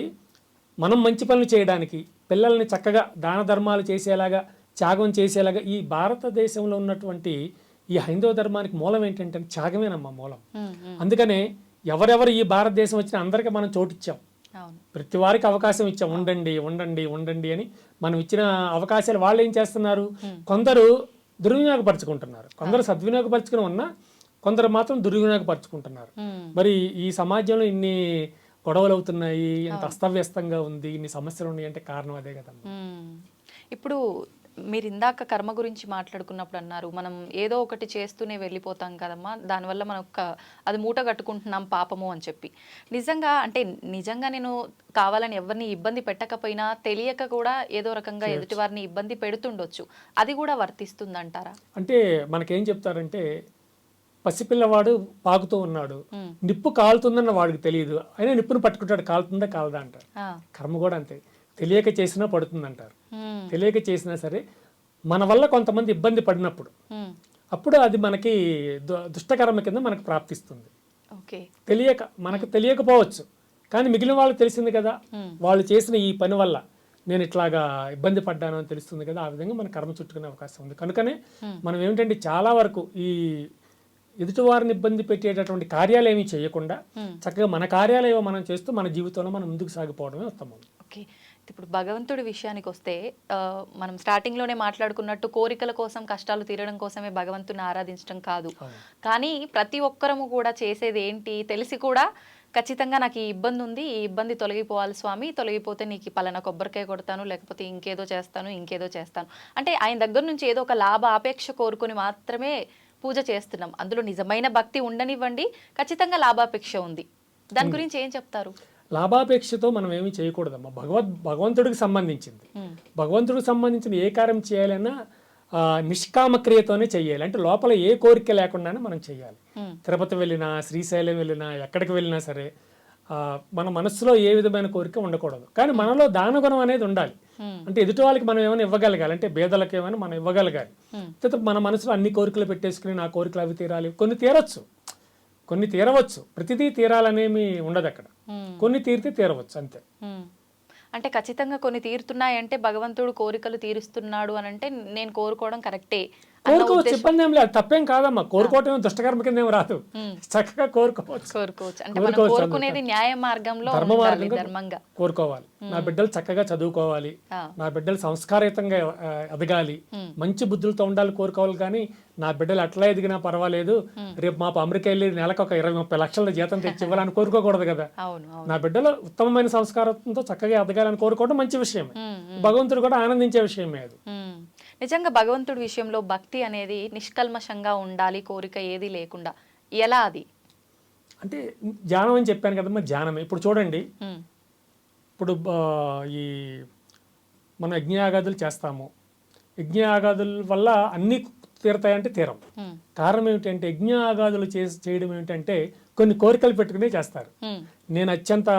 మనం మంచి పనులు చేయడానికి, పిల్లల్ని చక్కగా దాన ధర్మాలు చేసేలాగా, త్యాగం చేసేలాగా, ఈ భారతదేశంలో ఉన్నటువంటి ఈ హైందవ ధర్మానికి మూలం ఏంటంటే త్యాగమేనమ్మా మూలం. అందుకనే ఎవరెవరు ఈ భారతదేశం వచ్చినా అందరికీ మనం చోటిచ్చాం, ప్రతి వారికి అవకాశం ఇచ్చాం. ఉండండి అని మనం ఇచ్చిన అవకాశాలు వాళ్ళు ఏం చేస్తున్నారు? కొందరు దుర్వినియోగపరుచుకుంటున్నారు, కొందరు సద్వినియోగపరుచుకుని ఉన్నా కొందరు మాత్రం దుర్వినియోగపరుచుకుంటున్నారు. మరి ఈ సమాజంలో ఇన్ని గొడవలు అవుతున్నాయి, ఇంత అస్తవ్యస్తంగా ఉంది, ఇన్ని సమస్యలు ఉన్నాయి అంటే కారణం అదే కదా. ఇప్పుడు మీరు ఇందాక కర్మ గురించి మాట్లాడుకున్నప్పుడు అన్నారు, మనం ఏదో ఒకటి చేస్తూనే వెళ్ళిపోతాం కదమ్మా, దానివల్ల మనం అది మూట కట్టుకుంటున్నాం పాపము అని చెప్పి. నిజంగా నేను కావాలని ఎవరిని ఇబ్బంది పెట్టకపోయినా తెలియక కూడా ఏదో రకంగా ఎదుటి వారిని ఇబ్బంది పెడుతుండొచ్చు, అది కూడా వర్తిస్తుందంటారా? అంటే మనకేం చెప్తారంటే, పసిపిల్లవాడు పాకుతూ ఉన్నాడు, నిప్పు కాలుతుందన్న వాడికి తెలియదు, అయినా నిప్పును పట్టుకుంటాడు, కాలుతుందా కాలదా అంటారు. కర్మ కూడా అంతే, తెలియక చేసినా పడుతుంది అంటారు. తెలియక చేసినా సరే మన వల్ల కొంతమంది ఇబ్బంది పడినప్పుడు అప్పుడు అది మనకి దుష్టకర్మ కింద మనకు ప్రాప్తిస్తుంది. మనకు తెలియకపోవచ్చు, కానీ మిగిలిన వాళ్ళకి తెలిసింది కదా, వాళ్ళు చేసిన ఈ పని వల్ల నేను ఇట్లాగా ఇబ్బంది పడ్డాను అని తెలుస్తుంది కదా, ఆ విధంగా మన కర్మ చుట్టుకునే అవకాశం ఉంది. కనుకనే మనం ఏమిటంటే చాలా వరకు ఈ ఎదుటివారిని ఇబ్బంది పెట్టేటటువంటి కార్యాలు ఏమీ చేయకుండా చక్కగా మన కార్యాలు ఏవో మనం చేస్తూ మన జీవితంలో మనం ముందుకు సాగిపోవడమే ఉత్తమం. ఓకే, ఇప్పుడు భగవంతుడి విషయానికి వస్తే మనం స్టార్టింగ్లోనే మాట్లాడుకున్నట్టు కోరికల కోసం, కష్టాలు తీరడం కోసమే భగవంతుని ఆరాధించడం కాదు, కానీ ప్రతి ఒక్కరము కూడా చేసేది ఏంటి తెలిసి కూడా ఖచ్చితంగా నాకు ఈ ఇబ్బంది ఉంది, ఈ ఇబ్బంది తొలగిపోవాలి స్వామి, తొలగిపోతే నీకు పలానా కొబ్బరికాయ కొడతాను, లేకపోతే ఇంకేదో చేస్తాను అంటే ఆయన దగ్గర నుంచి ఏదో ఒక లాభ ఆపేక్ష కోరుకొని మాత్రమే పూజ చేస్తున్నాం. అందులో నిజమైన భక్తి ఉండనివ్వండి, ఖచ్చితంగా లాభాపేక్ష ఉంది. దాని గురించి ఏం చెప్తారు? లాభాపేక్షతో మనం ఏమి చేయకూడదమ్మా. భగవంతుడికి సంబంధించిన ఏ కార్యం చేయాలన్నా నిష్కామ క్రియతోనే చెయ్యాలి. అంటే లోపల ఏ కోరిక లేకుండానే మనం చెయ్యాలి. తిరుపతి వెళ్ళినా, శ్రీశైలం వెళ్ళినా, ఎక్కడికి వెళ్ళినా సరే మన మనస్సులో ఏ విధమైన కోరిక ఉండకూడదు, కానీ మనలో దానగుణం అనేది ఉండాలి. అంటే ఎదుటి వాళ్ళకి మనం ఏమైనా ఇవ్వగలగాలి, అంటే పేదలకు ఏమైనా మనం ఇవ్వగలగాలి. మన మనసులో అన్ని కోరికలు పెట్టేసుకుని నా కోరికలు అవి తీరాలి, కొన్ని తీరవచ్చు, ప్రతిదీ తీరాలనేమి ఉండదు అక్కడ, కొన్ని తీరితే తీరవచ్చు అంతే. అంటే ఖచ్చితంగా కొన్ని తీరుతున్నాయంటే భగవంతుడు కోరికలు తీరుస్తున్నాడు అని అంటే నేను కోరుకోవడం కరెక్టే, కోరుకోవచ్చు, ఇబ్బంది ఏం లేదు, తప్పేం కాదమ్మా. కోరుకోవటం దుష్టకర్మ కింద ఏం రాదు, చక్కగా కోరుకోవచ్చు. అంటే మనం కోరుకునేది న్యాయ మార్గంలో, ధర్మంగా కోరుకోవాలి. నా బిడ్డలు చక్కగా చదువుకోవాలి, నా బిడ్డలు సంస్కారయుతంగా ఎదగాలి, మంచి బుద్ధులతో ఉండాలి కోరుకోవాలి. కానీ నా బిడ్డలు అట్లా ఎదిగినా పర్వాలేదు, రేపు మా అమెరికా వెళ్ళి నెలకు ఒక 20-30 లక్షల జీతం తెచ్చి ఇవ్వాలని కోరుకోకూడదు కదా. నా బిడ్డలు ఉత్తమమైన సంస్కారంతో చక్కగా ఎదగాలని కోరుకోవడం మంచి విషయమే, భగవంతుడు కూడా ఆనందించే విషయమే అది. నిజంగా భగవంతుడి విషయంలో భక్తి అనేది నిష్కల్మషంగా ఉండాలి, కోరిక ఏది లేకుండా. ఎలా అది? అంటే ధ్యానం అని చెప్పాను కదమ్మా, ధ్యానమే. ఇప్పుడు చూడండి, ఇప్పుడు ఈ మనం యజ్ఞయాగాదులు చేస్తాము. యజ్ఞయాగాదుల వల్ల అన్నీ తీరతాయంటే తీరం. కారణం ఏమిటంటే యజ్ఞయాగాదులు చేయడం ఏమిటంటే కొన్ని కోరికలు పెట్టుకునే చేస్తారు. నేను అత్యంత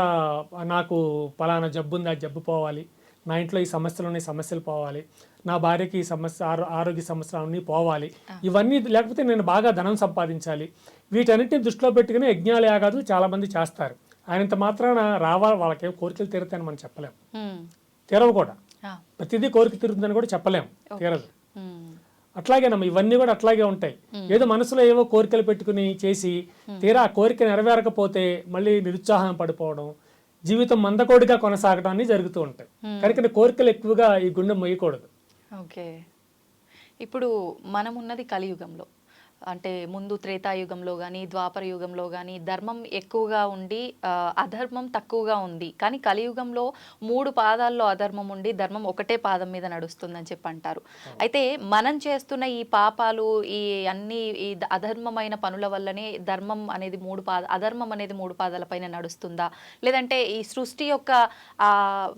నాకు పలానా జబ్బు ఉంది, ఆ జబ్బు పోవాలి, నా ఇంట్లో ఈ సమస్యలు ఉన్నాయి, సమస్యలు పోవాలి, నా భార్యకి ఈ సమస్య ఆరోగ్య సమస్యలు అన్నీ పోవాలి, ఇవన్నీ లేకపోతే నేను బాగా ధనం సంపాదించాలి, వీటన్నిటిని దృష్టిలో పెట్టుకుని యజ్ఞాల యాగాదులు చాలామంది చేస్తారు. ఆయనంత మాత్రాన వాళ్ళకేం కోరికలు తీరుతాయని మనం చెప్పలేము, తీరవు కూడా. ప్రతిదీ కోరిక తీరుతుందని కూడా చెప్పలేము, తీరదు. అట్లాగేనమ్మా ఇవన్నీ కూడా అట్లాగే ఉంటాయి. ఏదో మనసులో ఏవో కోరికలు పెట్టుకుని చేసి తీరా ఆ కోరిక నెరవేరకపోతే మళ్ళీ నిరుత్సాహం పడిపోవడం, జీవితం మందకోడిగా కొనసాగడం అన్ని జరుగుతూ ఉంటాయి. కనుక కోరికలు ఎక్కువగా ఈ గుండె మొయ్యకూడదు. ఓకే, ఇప్పుడు మనం ఉన్నది కలియుగంలో, అంటే ముందు త్రేతాయుగంలో కానీ ద్వాపర యుగంలో కానీ ధర్మం ఎక్కువగా ఉండి అధర్మం తక్కువగా ఉంది. కానీ కలియుగంలో 3 పాదాల్లో అధర్మం ఉండి ధర్మం ఒకటే పాదం మీద నడుస్తుందని చెప్పి అంటారు. అయితే మనం చేస్తున్న ఈ పాపాలు, ఈ అన్ని ఈ అధర్మమైన పనుల వల్లనే ధర్మం అనేది అధర్మం అనేది 3 పాదాలపైన నడుస్తుందా, లేదంటే ఈ సృష్టి యొక్క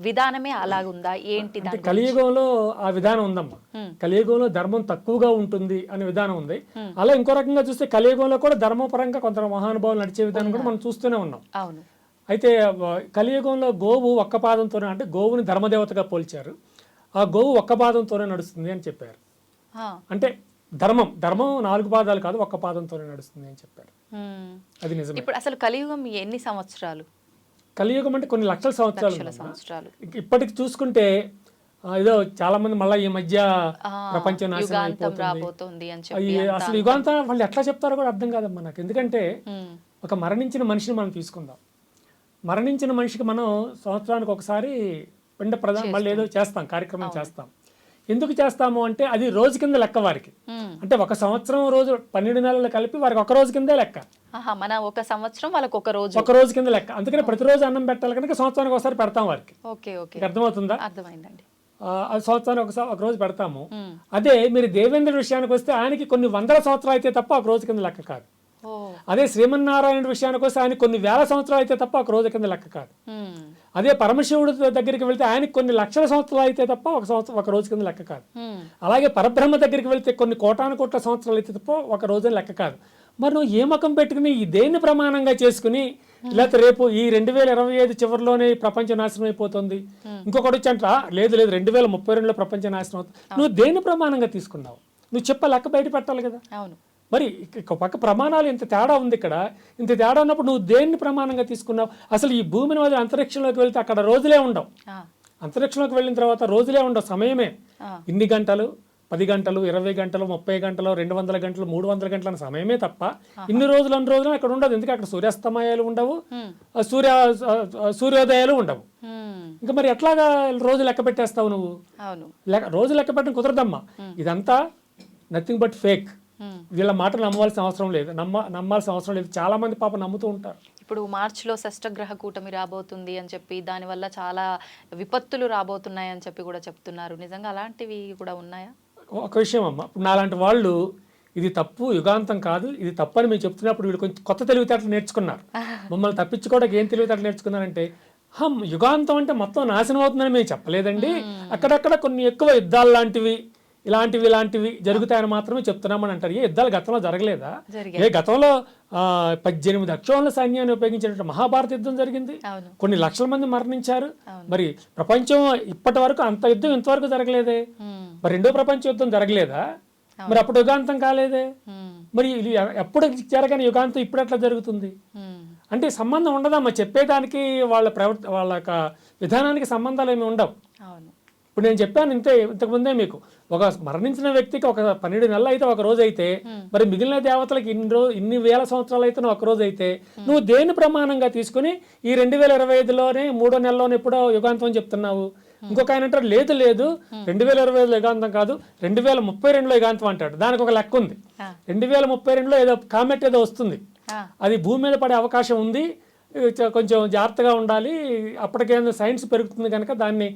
విధానమే అలాగుందా ఏంటి? కలియుగంలో ఆ విధానం ఉందమ్మా. కలియుగంలో ధర్మం తక్కువగా ఉంటుంది అనే విధానం ఉంది. అలా ఇంకో రకంగా చూస్తే కలియుగంలో కూడా ధర్మపరంగా కొంత మహానుభావులు నడిచే విధానం కూడా మనం చూస్తూనే ఉన్నాం. అవును. అయితే కలియుగంలో గోవు ఒక్క పాదంతోనే, అంటే గోవుని ధర్మదేవతగా పోల్చారు, ఆ గోవు ఒక్క పాదంతోనే నడుస్తుంది అని చెప్పారు. అంటే ధర్మం 4 పాదాలు కాదు, ఒక్క పాదంతోనే నడుస్తుంది అని చెప్పారు. అది నిజమే. ఇప్పుడు అసలు కలియుగం ఎన్ని సంవత్సరాలు? కలియుగం అంటే కొన్ని లక్షల సంవత్సరాలు. ఇప్పటికి చూసుకుంటే ఏదో చాలా మంది మళ్ళీ ఈ మధ్య ప్రపంచం నాశనం అయిపోతుంది, అసలు యుగాంతం వాళ్ళు ఎట్లా చెప్తారో కూడా అర్థం కాదమ్మా నాకు. ఎందుకంటే ఒక మరణించిన మనిషిని మనం తీసుకుందాం. మరణించిన మనిషికి మనం సంవత్సరానికి ఒకసారి పిండ ప్రదానం మళ్ళీ ఏదో చేస్తాం, కార్యక్రమం చేస్తాం. ఎందుకు చేస్తాము అంటే అది రోజు కింద లెక్క వారికి. అంటే ఒక సంవత్సరం రోజు 12 నెలలు కలిపి వారికి ఒక రోజు కిందే లెక్క. మన ఒక సంవత్సరం వాళ్ళకి ఒక రోజు కింద లెక్క. అందుకని ప్రతిరోజు అన్నం పెట్టాలి కనుక సంవత్సరానికి ఒకసారి పెడతాం వారికి. అర్థమవుతుందా? అర్థమైందండి. అది సంవత్సరానికి ఒక రోజు పెడతాము. అదే మీరు దేవేంద్రుడి విషయానికి వస్తే ఆయనకి కొన్ని వందల సంవత్సరాలు అయితే తప్ప ఒక రోజు కింద లెక్క కాదు. అదే శ్రీమన్నారాయణ విషయానికి వస్తే ఆయన కొన్ని వేల సంవత్సరాలు అయితే తప్ప ఒక రోజు కింద లెక్క కాదు. అదే పరమశివుడి దగ్గరికి వెళ్తే ఆయనకి కొన్ని లక్షల సంవత్సరాలు అయితే తప్ప ఒక రోజు కింద లెక్క కాదు. అలాగే పరబ్రహ్మ దగ్గరికి వెళ్తే కొన్ని కోటాను కోట్ల సంవత్సరాలు అయితే తప్ప ఒక రోజు లెక్క కాదు. మరి నువ్వు ఏ మకం పెట్టుకుని ఈ దేన్ని ప్రమాణంగా చేసుకుని లేకపోతే రేపు ఈ 2025 చివరిలోనే ప్రపంచ నాశనం అయిపోతుంది, ఇంకొకటి వచ్చి అంట లేదు 2032లో ప్రపంచ నాశనం అవుతుంది, నువ్వు దేన్ని ప్రమాణంగా తీసుకున్నావు? నువ్వు లెక్క బయట పెట్టాలి కదా. మరి పక్క ప్రమాణాలు ఇంత తేడా ఉంది ఇక్కడ. ఇంత తేడా ఉన్నప్పుడు నువ్వు దేన్ని ప్రమాణంగా తీసుకున్నావు? అసలు ఈ భూమిని వదిలి అంతరిక్షంలోకి వెళ్తే అక్కడ రోజులే ఉండవు. అంతరిక్షంలోకి వెళ్ళిన తర్వాత రోజులే ఉండవు, సమయమే. ఇన్ని గంటలు, 10 గంటలు, 20 గంటలు, 30 గంటలు, 200 గంటలు, 300 గంటల సమయమే తప్ప ఇన్ని రోజులు అక్కడ ఉండదు. ఎందుకంటే అక్కడ సూర్యాస్తమయాలు ఉండవు, సూర్యోదయాలు ఉండవు. ఇంకా మరి ఎట్లాగా రోజు లెక్క పెట్టేస్తావు నువ్వు? రోజు లెక్క పెట్టడం కుదరదమ్మా. ఇదంతా నథింగ్ బట్ ఫేక్. వీళ్ళ మాటలు నమ్మాల్సిన అవసరం లేదు. చాలా మంది పాప నమ్ముతూ ఉంటారు. ఇప్పుడు మార్చిలో షష్టగ్రహ కూటమి రాబోతుంది అని చెప్పి దానివల్ల చాలా విపత్తులు రాబోతున్నాయి అని చెప్పి కూడా చెప్తున్నారు. నిజంగా అలాంటివి కూడా ఉన్నాయా? ఒక విషయం అమ్మ, ఇప్పుడు నాలాంటి వాళ్ళు ఇది తప్పు, యుగాంతం కాదు, ఇది తప్పు అని మేము చెప్తున్నప్పుడు వీళ్ళు కొంచెం కొత్త తెలివితేటలు నేర్చుకున్నారు. మమ్మల్ని తప్పించుకోవడానికి ఏం తెలివితేటలు నేర్చుకున్నారంటే, యుగాంతం అంటే మొత్తం నాశనం అవుతుందని మేము చెప్పలేదండి, అక్కడక్కడ కొన్ని ఎక్కువ యుద్ధాలు లాంటివి ఇలాంటివి జరుగుతాయని మాత్రమే చెప్తున్నామని అంటారు. ఏ యుద్ధాలు గతంలో జరగలేదా? గతంలో 18 అక్షోహిణుల సైన్యాన్ని ఉపయోగించినట్టు మహాభారత యుద్ధం జరిగింది, కొన్ని లక్షల మంది మరణించారు. మరి ప్రపంచం ఇప్పటి వరకు అంత యుద్ధం ఇంతవరకు జరగలేదే. మరి 2వ ప్రపంచ యుద్ధం జరగలేదా? మరి అప్పుడు యుగాంతం కాలేదే. మరి ఎప్పుడు జరగని యుగాంతం ఇప్పుడు ఎట్లా జరుగుతుంది? అంటే సంబంధం ఉండదమ్మా. చెప్పేదానికి వాళ్ళ యొక్క విధానానికి సంబంధాలు ఏమి ఉండవు. ఇప్పుడు నేను చెప్పాను ఇంతకుముందే మీకు, ఒక మరణించిన వ్యక్తికి ఒక 12 నెలలు అయితే ఒక రోజు అయితే, మరి మిగిలిన దేవతలకు ఇన్ని వేల సంవత్సరాలు అయితే ఒక రోజు అయితే, నువ్వు దేని ప్రమాణంగా తీసుకుని ఈ 2025లోనే 3వ నెలలోనే ఎప్పుడో యుగాంతం చెప్తున్నావు? ఇంకొక ఆయన అంటారు లేదు 2025లో యుగాంతం కాదు, 2032లో యుగాంతం అంటాడు. దానికి ఒక లెక్క ఉంది. 2032లో ఏదో కామెట్ ఏదో వస్తుంది, అది భూమి మీద పడే అవకాశం ఉంది, కొంచెం జాగ్రత్తగా ఉండాలి, అప్పటికేందో సైన్స్ పెరుగుతుంది కనుక దాన్ని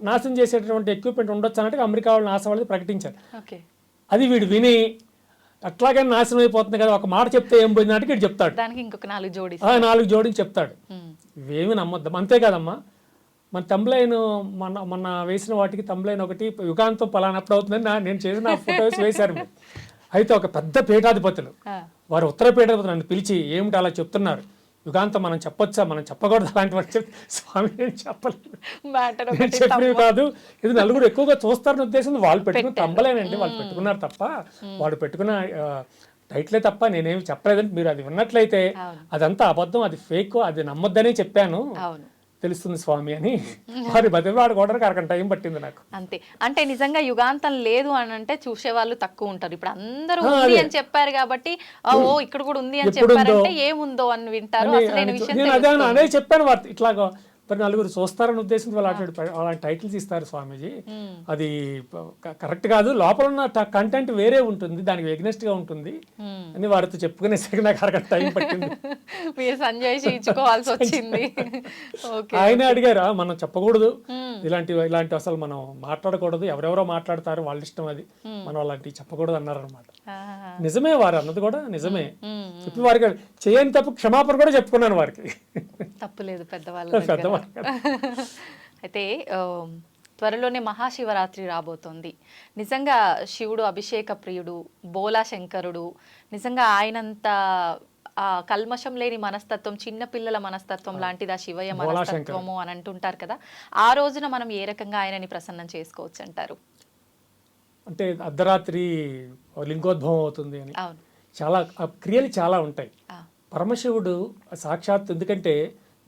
నాశనం చేసేటటువంటి ఎక్విప్మెంట్ ఉండొచ్చు అన్నట్టుగా అమెరికా వాళ్ళు నాసా వాళ్ళు ప్రకటించారు. అది వీడు విని అట్లాగే నాశనం అయిపోతుంది కదా, ఒక మాట చెప్తే ఏం పోయింది అంటే చెప్తాడు, 4 జోడించి చెప్తాడు. ఇవేమి నమ్మొద్దాం. అంతే కదమ్మా. మన తంబ్లైన్ మన వేసిన వాటికి తంబ్లైన్ ఒకటి యుగాంతం పలానప్పుడు అవుతుందని నేను చేసిన ఫొటోస్ వేశారు మీరు. అయితే ఒక పెద్ద పీఠాధిపతులు వారు ఉత్తర పీఠాధిపతులు నన్ను పిలిచి ఏమిటి అలా చెప్తున్నారు, యుగాంతం మనం చెప్పొచ్చా, మనం చెప్పకూడదు అలాంటి వాటి చెప్తే స్వామి నేను చెప్పలేదు, నేను చెప్పినవి కాదు, ఇది నలుగురు ఎక్కువగా చూస్తారని ఉద్దేశం వాళ్ళు పెట్టుకున్న తంబలేనండి, వాళ్ళు పెట్టుకున్నారు తప్ప వాడు పెట్టుకున్న టైట్లే తప్ప నేనేమి చెప్పలేదంటే మీరు అది విన్నట్లయితే అదంతా అబద్ధం, అది ఫేక్, అది నమ్మొద్దనే చెప్పాను, తెలుస్తుంది స్వామి అని వారి బతిలాడుకోవడానికి అరగంట టైం పట్టింది నాకు. అంతే, అంటే నిజంగా యుగాంతం లేదు అని అంటే చూసే వాళ్ళు తక్కువ ఉంటారు. ఇప్పుడు అందరూ ఉంది అని చెప్పారు కాబట్టి ఓ ఇక్కడ కూడా ఉంది అని చెప్పారంటే ఏముందో అని వింటారు. నేను అదే చెప్పాను వార్త ఇట్లాగా మరి నలుగురు చూస్తారని ఉద్దేశంతో వాళ్ళు అలాంటి టైటిల్స్ ఇస్తారు స్వామీజీ, అది కరెక్ట్ కాదు, లోపల ఉన్న కంటెంట్ వేరే ఉంటుంది, దానికి ఎగ్నెస్ట్ గా ఉంటుంది అని వారితో చెప్పుకునేసరికి నాకు అరగంట టైం పట్టింది. మీరు సంజయ్ ఇచ్చుకోవాల్సి వచ్చింది. ఆయన అడిగారా మనం చెప్పకూడదు ఇలాంటి అసలు మనం మాట్లాడకూడదు, ఎవరెవరో మాట్లాడతారు వాళ్ళ ఇష్టం, అది మనం అలాంటివి చెప్పకూడదు అన్నారు అనమాట. నిజమే, వారు అన్నది కూడా నిజమే. చెప్పి వారికి చేయని తప్పు క్షమాపణ కూడా చెప్పుకున్నాను వారికి, తప్పులేదు పెద్దవాళ్ళు. అయితే త్వరలోనే మహాశివరాత్రి రాబోతోంది. నిజంగా శివుడు అభిషేక ప్రియుడు, బోలా శంకరుడు, నిజంగా ఆయనంత కల్మషం లేని మనస్తత్వం, చిన్న పిల్లల మనస్తత్వం లాంటిది ఆ శివయ్య మనస్తత్వము అని అంటుంటారు కదా. ఆ రోజున మనం ఏ రకంగా ఆయనని ప్రసన్నం చేసుకోవచ్చు అంటారు? అంటే అర్ధరాత్రి లింగోద్భవం అవుతుంది అని చాలా క్రియలు చాలా ఉంటాయి. పరమశివుడు సాక్షాత్, ఎందుకంటే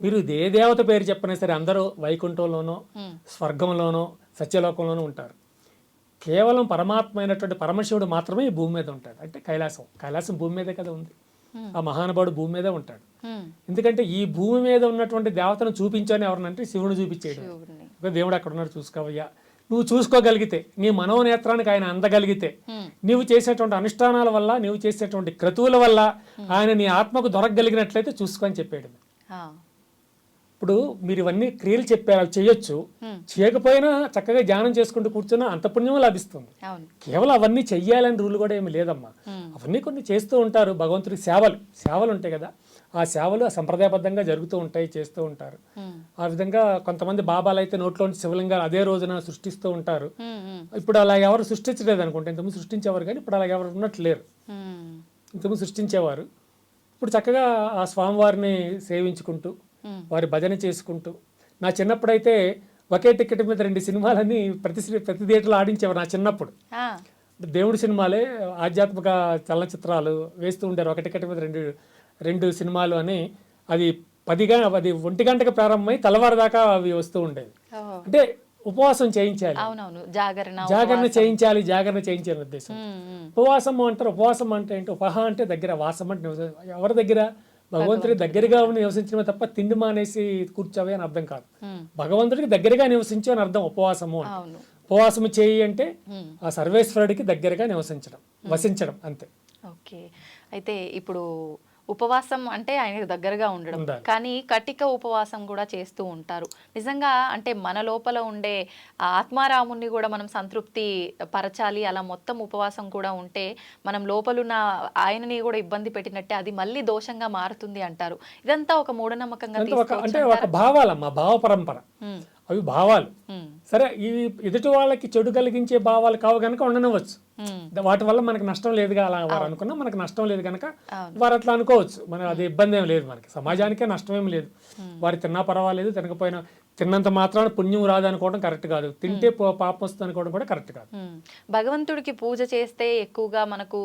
మీరు ఏ దేవత పేరు చెప్పినా సరే అందరూ వైకుంఠంలోనో స్వర్గంలోనో సత్యలోకంలోనూ ఉంటారు. కేవలం పరమాత్మ అయినటువంటి పరమశివుడు మాత్రమే ఈ భూమి మీద ఉంటాడు. అంటే కైలాసం భూమి మీదే కదా ఉంది, ఆ మహానుభావుడు భూమి మీదే ఉంటాడు. ఎందుకంటే ఈ భూమి మీద ఉన్నటువంటి దేవతను చూపించని ఎవరినంటే శివుడు చూపించాడు. దేవుడు అక్కడ ఉన్నాడు చూసుకోవయ్యా, నువ్వు చూసుకోగలిగితే, నీ మనోనేత్రానికి ఆయన అందగలిగితే, నీవు చేసేటువంటి అనుష్ఠానాల వల్ల, నీవు చేసేటువంటి క్రతువుల వల్ల ఆయన నీ ఆత్మకు దొరకగలిగినట్లయితే చూసుకొని చెప్పాడు. ఇప్పుడు మీరు ఇవన్నీ క్రియలు చెప్పారు, అవి చేయొచ్చు, చేయకపోయినా చక్కగా ధ్యానం చేసుకుంటూ కూర్చున్నా అంత పుణ్యం లభిస్తుంది. కేవలం అవన్నీ చెయ్యాలని రూల్ కూడా ఏమి లేదమ్మా, అవన్నీ కొన్ని చేస్తూ ఉంటారు. భగవంతుడికి సేవలు ఉంటాయి కదా, ఆ సేవలు సంప్రదాయబద్ధంగా జరుగుతూ ఉంటాయి, చేస్తూ ఉంటారు. ఆ విధంగా కొంతమంది బాబాలు అయితే నోట్లోంచి శివలింగాలు అదే రోజున సృష్టిస్తూ ఉంటారు. ఇప్పుడు అలా ఎవరు సృష్టించలేదు అనుకుంటే, ఇంతకుముందు సృష్టించేవారు కానీ ఇప్పుడు అలా ఎవరు ఉన్నట్లు లేరు. ఇంతకుముందు సృష్టించేవారు, ఇప్పుడు చక్కగా ఆ స్వామివారిని సేవించుకుంటూ వారి భజన చేసుకుంటూ. నా చిన్నప్పుడైతే ఒకే టికెట్ మీద 2 సినిమాలని ప్రతి థియేటర్లో ఆడించేవారు నా చిన్నప్పుడు. దేవుడి సినిమాలే, ఆధ్యాత్మిక చలనచిత్రాలు వేస్తూ ఉంటారు. ఒక టికెట్ మీద రెండు సినిమాలు అని, అది 1 గంటకు ప్రారంభమై తెల్లవారు దాకా అవి వస్తూ ఉండేవి. అంటే ఉపవాసం చేయించాలి, జాగరణ చేయించాలి ఉద్దేశం. ఉపవాసం అంటారు. ఉపవాసం అంటే ఏంటి? ఉపహ అంటే దగ్గర, వాసం అంటే ఎవరి దగ్గర? భగవంతుడికి దగ్గరగా నివసించడమే తప్ప తిండి మానేసి కూర్చోవే అని అర్థం కాదు. భగవంతుడికి దగ్గరగా నివసించు అని అర్థం ఉపవాసము అంటే. ఉపవాసము చేయి అంటే ఆ సర్వేశ్వరుడికి దగ్గరగా వసించడం అంతే. ఓకే, అయితే ఇప్పుడు ఉపవాసం అంటే ఆయనకు దగ్గరగా ఉండడం, కానీ కటిక ఉపవాసం కూడా చేస్తూ ఉంటారు. నిజంగా అంటే మన లోపల ఉండే ఆత్మారాముని కూడా మనం సంతృప్తి పరచాలి, అలా మొత్తం ఉపవాసం కూడా ఉంటే మనం లోపలున్న ఆయనని కూడా ఇబ్బంది పెట్టినట్టే, అది మళ్ళీ దోషంగా మారుతుంది అంటారు. ఇదంతా ఒక మూఢనమ్మకంగా అంటే ఒక భావాలమ్మా, భావ పరంపర, అవి భావాలు. సరే, ఇవి ఎదుటి వాళ్ళకి చెడు కలిగించే భావాలు కావు కనుక ఉండనవచ్చు, వాటి వల్ల మనకి నష్టం లేదుగా, అలా వారు అనుకున్నా మనకు నష్టం లేదు కనుక వారు అట్లా అనుకోవచ్చు. మన అది ఇబ్బంది ఏం లేదు, మనకి సమాజానికే నష్టం ఏం లేదు. వారు తిన్నా పర్వాలేదు, తినకపోయినా తిన్నంత మాత్రాన పుణ్యం రాదు అనుకోవడం కరెక్ట్ కాదు, తింటే పాపం వస్తుంది అనుకోవడం కూడా కరెక్ట్ కాదు. భగవంతుడికి పూజ చేస్తే ఎక్కువగా మనకు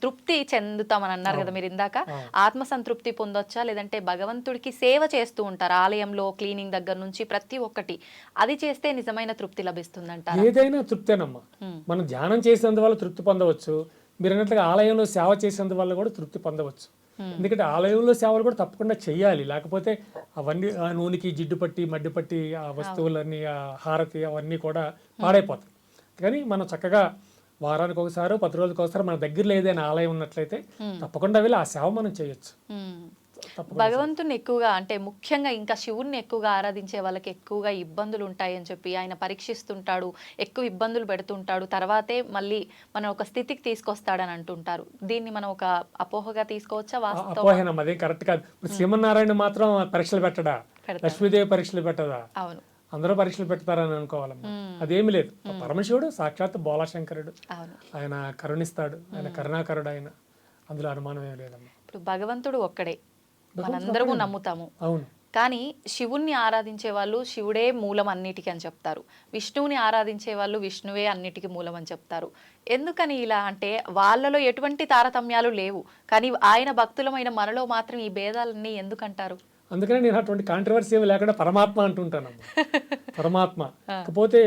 తృప్తి చెందుతామని అన్నారు కదా మీరు ఇందాక, ఆత్మ సంతృప్తి పొందొచ్చా, లేదంటే భగవంతుడికి సేవ చేస్తూ ఉంటారు ఆలయంలో క్లీనింగ్ దగ్గర నుంచి ప్రతి ఒక్కటి, అది చేస్తే నిజమైన తృప్తి లభిస్తుందంట? ఏదైనా తృప్తేనమ్మా, మనం ధ్యానం చేసేందువల్ల తృప్తి పొందవచ్చు, మీరు అన్నట్లుగా ఆలయంలో సేవ చేసేందువల్ల కూడా తృప్తి పొందవచ్చు. ఎందుకంటే ఆలయంలో సేవలు కూడా తప్పకుండా చెయ్యాలి, లేకపోతే అవన్నీ ఆ నూనెకి జిడ్డు పట్టి మడ్డి పట్టి ఆ వస్తువులన్నీ, ఆ హారతి అవన్నీ కూడా పాడైపోతాయి. కానీ మనం చక్కగా వారానికి ఒకసారి 10 రోజులకు ఒకసారి మన దగ్గరలో ఏదైనా ఆలయం ఉన్నట్లయితే తప్పకుండా వెళ్ళి ఆ సేవ మనం చేయొచ్చు. భగవంతుని ఎక్కువగా అంటే ముఖ్యంగా ఇంకా శివుణ్ణి ఎక్కువగా ఆరాధించే వాళ్ళకి ఎక్కువగా ఇబ్బందులు ఉంటాయని చెప్పి ఆయన పరీక్షిస్తుంటాడు, ఎక్కువ ఇబ్బందులు పెడుతుంటాడు, తర్వాతే మళ్ళీ మనం ఒక స్థితికి తీసుకొస్తాడని అంటుంటారు. దీన్ని మనం ఒక అపోహగా తీసుకోవచ్చా? వాస్తవం అపోహనం అదే కరెక్ట్ కాదు. శ్రీమన్నారాయణ మాత్రం పరీక్షలు పెట్టడా, లక్ష్మీదేవి పరీక్షలు పెట్టదా? అవును, అందరూ పరీక్షలు పెడతారని అనుకోవాలమ్మా. అదేమి లేదు. పరమశివుడు సాక్షాత్ బోలాశంకరుడు, ఆయన కరుణిస్తాడు, ఆయన కరుణాకరుడు, ఆయన అందులో అనుమానం ఏం లేదమ్మా. ఇప్పుడు భగవంతుడు ఒక్కడే మనందరము నమ్ముతాము. అవును. కానీ శివుణ్ణి ఆరాధించే వాళ్ళు శివుడే మూలం అన్నిటికీ అని చెప్తారు, విష్ణువుని ఆరాధించే వాళ్ళు విష్ణువే అన్నిటికీ మూలం అని చెప్తారు. ఎందుకని ఇలా అంటే వాళ్ళలో ఎటువంటి తారతమ్యాలు లేవు, కానీ ఆయన భక్తులమైన మనలో మాత్రం ఈ భేదాలన్నీ ఎందుకంటారు? అందుకనే నేను అటువంటి కాంట్రవర్సీ ఏమి లేకుండా పరమాత్మ అంటుంటానమ్మా. పరమాత్మ కాకపోతే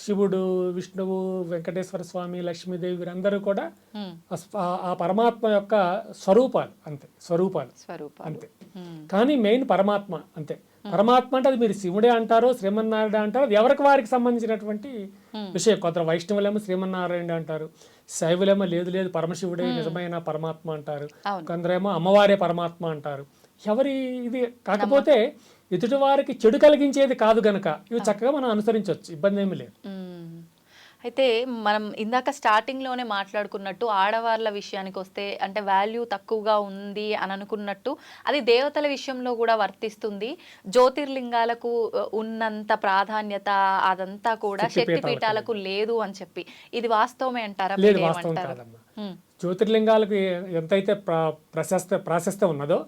శివుడు, విష్ణువు, వెంకటేశ్వర స్వామి, లక్ష్మీదేవి వీరందరూ కూడా ఆ పరమాత్మ యొక్క స్వరూపాలు, అంతే, స్వరూపాలు అంతే. కానీ మెయిన్ పరమాత్మ అంతే. పరమాత్మ అంటే అది మీరు శివుడే అంటారు, శ్రీమన్నారాయణ అంటారు, అది ఎవరికి వారికి సంబంధించినటువంటి విషయం. కొందరు వైష్ణవులేమో శ్రీమన్నారాయణ అంటారు, శైవులేమో లేదు లేదు పరమశివుడే నిజమైన పరమాత్మ అంటారు, కొందరేమో అమ్మవారే పరమాత్మ అంటారు. ఎవరి ఇది కాకపోతే ఎదుటి వారికి చెడు కలిగించేది కాదు గనక ఇవి చక్కగా మనం అనుసరించవచ్చు, ఇబ్బంది ఏమి లేదు. అయితే మనం ఇందాక స్టార్టింగ్లోనే మాట్లాడుకున్నట్టు ఆడవాళ్ళ విషయానికి వస్తే అంటే వాల్యూ తక్కువగా ఉంది అని అనుకున్నట్టు అది దేవతల విషయంలో కూడా వర్తిస్తుంది. జ్యోతిర్లింగాలకు ఉన్నంత ప్రాధాన్యత అదంతా కూడా శక్తి పీఠాలకు లేదు అని చెప్పి, ఇది వాస్తవమే అంటారా? లేదు, వాస్తవం కాదమ్మా. జ్యోతిర్లింగాలకు ఎంతైతే ప్రాశస్త్యం ఉన్నదో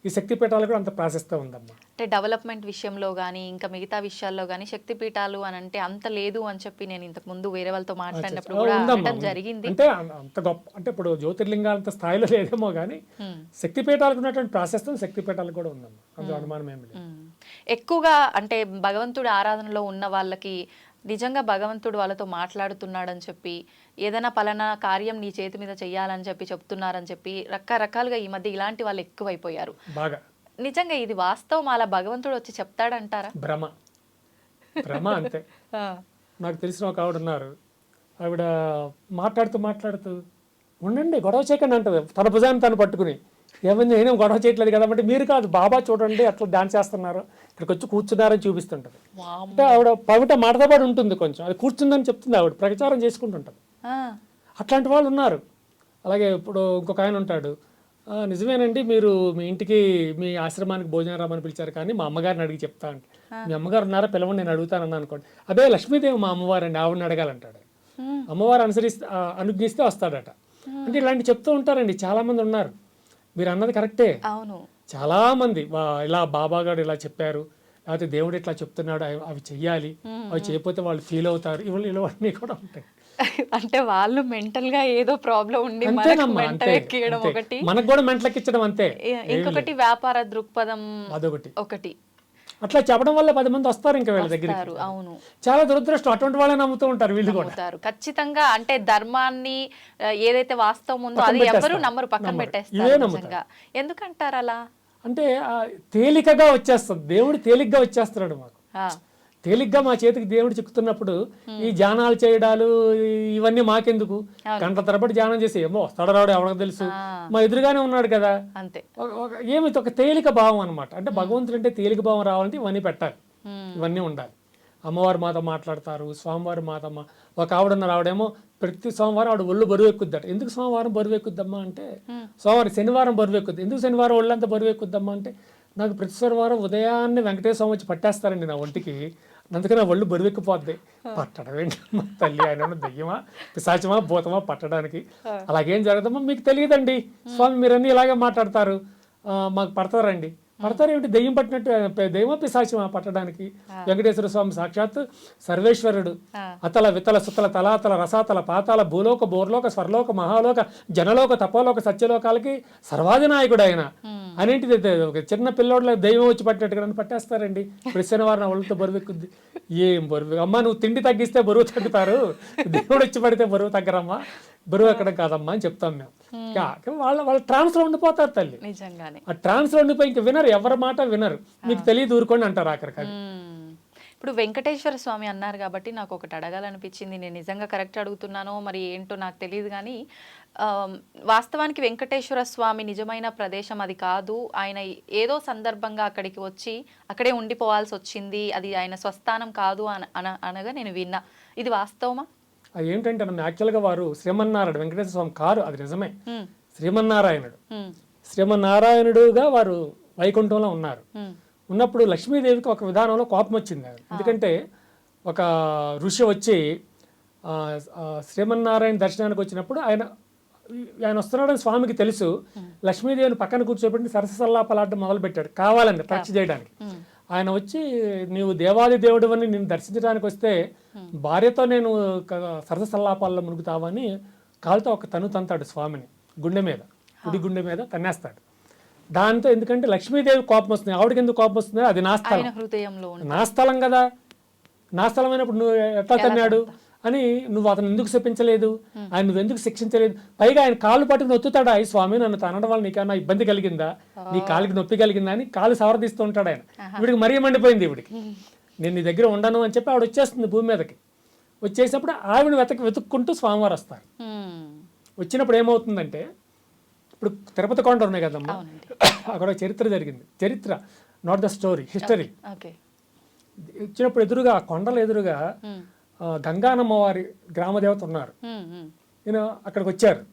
ఈ శక్తి పీఠాలకు కూడా అంత ప్రాశస్త్యం ఉందమ్మా. అంటే డెవలప్మెంట్ విషయంలో కానీ ఇంకా మిగతా విషయాల్లో కానీ శక్తి పీఠాలు అని అంటే అంత లేదు అని చెప్పి నేను ఇంతకు ముందు వేరే వాళ్ళతో మాట్లాడినప్పుడు కూడా అనడం జరిగింది. అంటే అంత గొప్ప అంటే ఇప్పుడు జ్యోతిర్లింగాలు అంత స్థాయిలో లేదేమో కానీ శక్తి పీఠాలకు ఉన్నటువంటి ప్రాశస్త్యం శక్తి పీఠాలకు కూడా ఉందమ్మా, అందులో అనుమానం ఏమి లేదు. ఎక్కువగా అంటే భగవంతుడి ఆరాధనలో ఉన్న వాళ్ళకి నిజంగా భగవంతుడు వాళ్ళతో మాట్లాడుతున్నాడని చెప్పి, ఏదైనా పలానా కార్యం నీ చేతి మీద చెయ్యాలని చెప్పి చెప్తున్నారని చెప్పి రకరకాలుగా ఈ మధ్య ఇలాంటి వాళ్ళు ఎక్కువైపోయారు బాగా. నిజంగా ఇది వాస్తవం? అలా భగవంతుడు వచ్చి చెప్తాడంటారా? భ్రమ, భ్రమ అంతే. నాకు తెలిసిన ఒక ఆవిడ ఉన్నారు, ఆవిడ మాట్లాడుతూ ఉండండి గొడవ చేయకండి అంటది, తన భుజాన్ని తను పట్టుకుని. ఏమైంది, నేనేం గొడవ చేయట్లేదు కదా అంటే, మీరు కాదు బాబా చూడండి అట్లా డాన్స్ చేస్తున్నారు, ఇక్కడికి వచ్చి కూర్చున్నారని చూపిస్తుంటది. అంటే ఆవిడ పవిట మాటతో పాటు ఉంటుంది, కొంచెం అది కూర్చుందని చెప్తుంది, ఆవిడ ప్రచారం చేసుకుంటుంటది. అట్లాంటి వాళ్ళు ఉన్నారు. అలాగే ఇప్పుడు ఇంకొక ఆయన ఉంటాడు, నిజమేనండి మీరు మీ ఇంటికి మీ ఆశ్రమానికి భోజనం రామని పిలిచారు కానీ మా అమ్మగారిని అడిగి చెప్తా అంటే, మీ అమ్మగారు ఉన్నారా పిలవండి నేను అడుగుతానన్నా అనుకోండి, అదే లక్ష్మీదేవి మా అమ్మవారు అండి ఆవిడని అడగాలంటాడు. అమ్మవారు అనుజ్ఞిస్తే వస్తాడట. అంటే ఇలాంటి చెప్తూ ఉంటారండి, చాలా మంది ఉన్నారు. మీరు అన్నది కరెక్టే. అవును, చాలా మంది ఇలా బాబా గారు ఇలా చెప్పారు, లేకపోతే దేవుడు ఇట్లా చెప్తున్నాడు, అవి చెయ్యాలి, అవి చేయకపోతే వాళ్ళు ఫీల్ అవుతారు, ఇవన్నీ కూడా ఉంటాయి. అంటే వాళ్ళు మెంటల్ గా ఏదో ప్రాబ్లం ఉండి ఒకటి, మనకు కూడా మెంటల్ ఎక్కించడం అంతే. ఇంకొకటి వ్యాపార దృక్పథం అదొకటి ఒకటి అట్లా చెప్పడం వల్ల 10 మంది వస్తారు ఇంకా వీళ్ళ దగ్గర. అవును, చాలా దురదృష్టం, అటువంటి వాళ్ళే నమ్ముతూ ఉంటారు వీళ్ళు కూడా. ఖచ్చితంగా అంటే ధర్మాన్ని ఏదైతే వాస్తవం ఉందో అది ఎవరు నమ్మరు, పక్కన పెట్టేస్తారు. ఎందుకంటారు అలా? అంటే తేలికగా వచ్చేస్తుంది, దేవుడు తేలిగ్గా వచ్చేస్తున్నాడు మాకు. తేలిగ్గా మా చేతికి దేవుడు చిక్కుతున్నప్పుడు ఈ ధ్యానాలు చేయడాలు ఇవన్నీ మాకెందుకు? గంట తరబడి ధ్యానం చేసి ఏమో వస్తాడు రాడు ఎవరికి తెలుసు, మా ఎదురుగానే ఉన్నాడు కదా అంతే. ఏమి ఒక తేలిక భావం అనమాట. అంటే భగవంతుడు అంటే తేలిక భావం రావాలంటే ఇవన్నీ పెట్టాలి, ఇవన్నీ ఉండాలి. అమ్మవారు మాతో మాట్లాడతారు, స్వామివారు మాతో ఒక ఆవిడన్నారు, ఆవిడేమో ప్రతి సోమవారం ఆవిడ ఒళ్ళు బరువు ఎక్కుద్దట. ఎందుకు సోమవారం బరువు ఎక్కుద్దమ్మా అంటే, సోమవారం శనివారం బరువు ఎక్కుద్ది. ఎందుకు శనివారం ఒళ్ళంతా బరువు ఎక్కుద్దమ్మా అంటే, నాకు ప్రతి శనివారం ఉదయాన్నే వెంకటేశ్వర స్వామి వచ్చి పట్టేస్తారండి నా ఒంటికి, అందుకని నా ఒళ్ళు బరువు ఎక్కిపోద్ది. పట్టడం ఏంటమ్మా తల్లి, ఆయన దయ్యమా పిశాచమా భూతమా పట్టడానికి? అలాగేం జరగదమ్మా, మీకు తెలియదండి స్వామి, మీరన్నీ ఇలాగే మాట్లాడతారు, మాకు పడతారండి. పడతారు ఏమిటి, దెయ్యం పట్టినట్టు, దెయ్యమా పిశాచమా పట్టడానికి? వెంకటేశ్వర స్వామి సాక్షాత్ సర్వేశ్వరుడు. అతల వితల సుతల తలాతల రసాతల పాతాల భూలోక బోర్లోక స్వర్లోక మహాలోక జనలోక తపోలోక సత్యలోకాలకి సర్వాధినాయకుడు ఆయన అనేంటిది. ఒక చిన్న పిల్లోడ్ల దైవం వచ్చి పట్టినట్టుగా నన్ను పట్టేస్తారండి. ప్రతి శనివారం ఒళ్ళతో బరువు ఎక్కుద్ది. ఏం బరువు అమ్మా, నువ్వు తిండి తగ్గిస్తే బరువు తగ్గుతారు, దేవుడు వచ్చి పడితే బరువు తగ్గరమ్మా, బరువు ఎక్కడం కాదమ్మా అని చెప్తాం మేము. వాళ్ళ ట్రాన్స్ లో ఉండిపోతారు తల్లి, ఆ ట్రాన్స్ లో ఉండిపోయి ఇంక వినరు, ఎవరి మాట వినరు. మీకు తెలియదు ఊరుకోండి అంటారు ఆఖరికి. ఇప్పుడు వెంకటేశ్వర స్వామి అన్నారు కాబట్టి నాకు ఒకటి అడగాలనిపించింది. నేను నిజంగా కరెక్ట్ అడుగుతున్నానో మరి ఏంటో నాకు తెలియదు కానీ వాస్తవానికి వెంకటేశ్వర స్వామి నిజమైన ప్రదేశం అది కాదు. ఆయన ఏదో సందర్భంగా అక్కడికి వచ్చి అక్కడే ఉండిపోవాల్సి వచ్చింది. అది ఆయన స్వస్థానం కాదు అనగా నేను విన్నా. ఇది వాస్తవమా? అది ఏంటంటే యాక్చువల్గా వారు శ్రీమన్నారాయణ వెంకటేశ్వర స్వామి కారు, అది నిజమే. శ్రీమన్నారాయణుడు, శ్రీమన్నారాయణుడుగా వారు వైకుంఠంలో ఉన్నారు. ఉన్నప్పుడు లక్ష్మీదేవికి ఒక విధానంలో కోపం వచ్చింది. ఎందుకంటే ఒక ఋషి వచ్చి శ్రీమన్నారాయణ దర్శనానికి వచ్చినప్పుడు ఆయన వస్తున్నాడని స్వామికి తెలుసు. లక్ష్మీదేవిని పక్కన కూర్చోబెట్టి సరసల్లాపలాడడం మొదలు పెట్టాడు కావాలని పరీక్ష చేయడానికి. ఆయన వచ్చి నీవు దేవాది దేవుడు అని నేను దర్శించడానికి వస్తే భార్యతో నేను సరసల్లాపాల్లో మునుగుతావని కాలుతో ఒక తంతాడు స్వామిని గుండె మీద, కుడి గుండె మీద తన్నేస్తాడు. దాంతో ఎందుకంటే లక్ష్మీదేవి కోపం వస్తుంది, ఆవిడకి ఎందుకు కోపం వస్తుంది? అది నా స్థలం, నా స్థలం కదా, నా స్థలం అయినప్పుడు నువ్వు ఎట్లా తన్నాడు అని నువ్వు అతను ఎందుకు శపించలేదు, ఆయన నువ్వు ఎందుకు శిక్షించలేదు, పైగా ఆయన కాళ్ళు పట్టుకుని ఒత్తుతాడా ఈ స్వామి, నన్ను తనడం వల్ల నీకన్నా ఇబ్బంది కలిగిందా, నీ కాలుకి నొప్పి కలిగిందా అని కాలు సవరదీస్తూ ఉంటాడు ఆయన. వీడికి మరీ మండిపోయింది. వీడికి నేను నీ దగ్గర ఉండను అని చెప్పి ఆవిడ వచ్చేస్తుంది భూమి మీదకి. వచ్చేసినప్పుడు ఆవిడ వెతుక్కుంటూ స్వామివారు వస్తారు. వచ్చినప్పుడు ఏమవుతుందంటే ఇప్పుడు తిరుపతి కొండ ఉన్నాయి కదమ్మా, అక్కడ చరిత్ర జరిగింది. చరిత్ర నాట్ ద స్టోరీ, హిస్టరీ. వచ్చినప్పుడు ఎదురుగా ఆ కొండల ఎదురుగా గంగానమ్మ వారి గ్రామదేవత ఉన్నారు. నేను అక్కడికి వచ్చారు,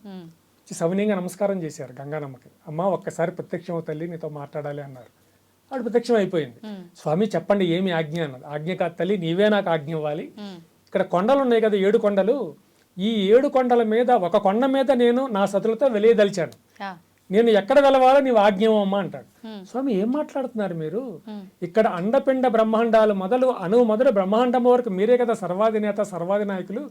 సవినీయంగా నమస్కారం చేశారు గంగానమ్మకి. అమ్మ ఒక్కసారి ప్రత్యక్షం తల్లి నీతో మాట్లాడాలి అన్నారు. ఆవిడ ప్రత్యక్షం అయిపోయింది. స్వామి చెప్పండి ఏమి ఆజ్ఞ అన్నది. ఆజ్ఞ కాదు తల్లి, నీవే నాకు ఆజ్ఞ ఇవ్వాలి. ఇక్కడ కొండలు ఉన్నాయి కదా 7 కొండలు, ఈ 7 కొండల మీద ఒక కొండ మీద నేను నా సతులతో వెలియదలిచాను, నేను ఎక్కడ వెలవాలో నీవు ఆజ్ఞమమ్మా అంటాడు. స్వామి ఏం మాట్లాడుతున్నారు మీరు, ఇక్కడ అండపిండ బ్రహ్మాండాలు మొదలు బ్రహ్మాండం వరకు మీరే కదా సర్వాధినేత సర్వాధినాయకులు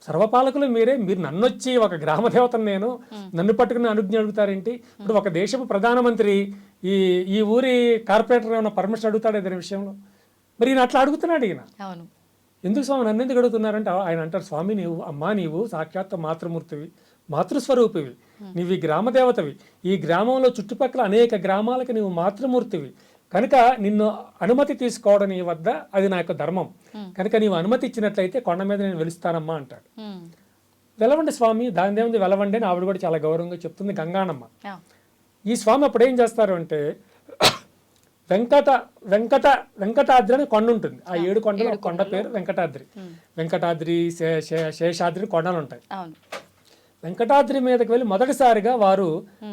సర్వపాలకులు మీరే. మీరు నన్నొచ్చి ఒక గ్రామదేవతను నేను నన్ను పట్టుకుని అనుజ్ఞ అడుగుతారేంటి? ఇప్పుడు ఒక దేశపు ప్రధానమంత్రి ఈ ఊరి కార్పొరేటర్ ఏమైనా పర్మిషన్ అడుగుతాడు ఏదైనా విషయంలో? మరి ఈయన అట్లా అడుగుతున్నాడు. ఈయన ఎందుకు స్వామి నన్ను ఎందుకు అడుగుతున్నారంటే ఆయన అంటారు, స్వామి నీవు సాక్షాత్ మాతృమూర్తివి, మాతృస్వరూపివి, నీవు ఈ గ్రామదేవతవి, ఈ గ్రామంలో చుట్టుపక్కల అనేక గ్రామాలకు నీవు మాతృమూర్తివి, కనుక నిన్ను అనుమతి తీసుకోవడం నీ వద్ద అది నా యొక్క ధర్మం, కనుక నీవు అనుమతి ఇచ్చినట్లయితే కొండ మీద నేను వెలుస్తానమ్మా అంటాడు. వెలవండి స్వామి, దాని దేవుంది వెలవండి అని ఆవిడ కూడా చాలా గౌరవంగా చెప్తుంది గంగానమ్మ. ఈ స్వామి అప్పుడు ఏం చేస్తారు అంటే వెంకటాద్రి అని కొండ ఉంటుంది. ఆ 7 కొండలు కొండ పేరు వెంకటాద్రి. వెంకటాద్రి శేషాద్రి కొండలు ఉంటాయి. వెంకటాద్రి మీదకి వెళ్ళి మొదటిసారిగా వారు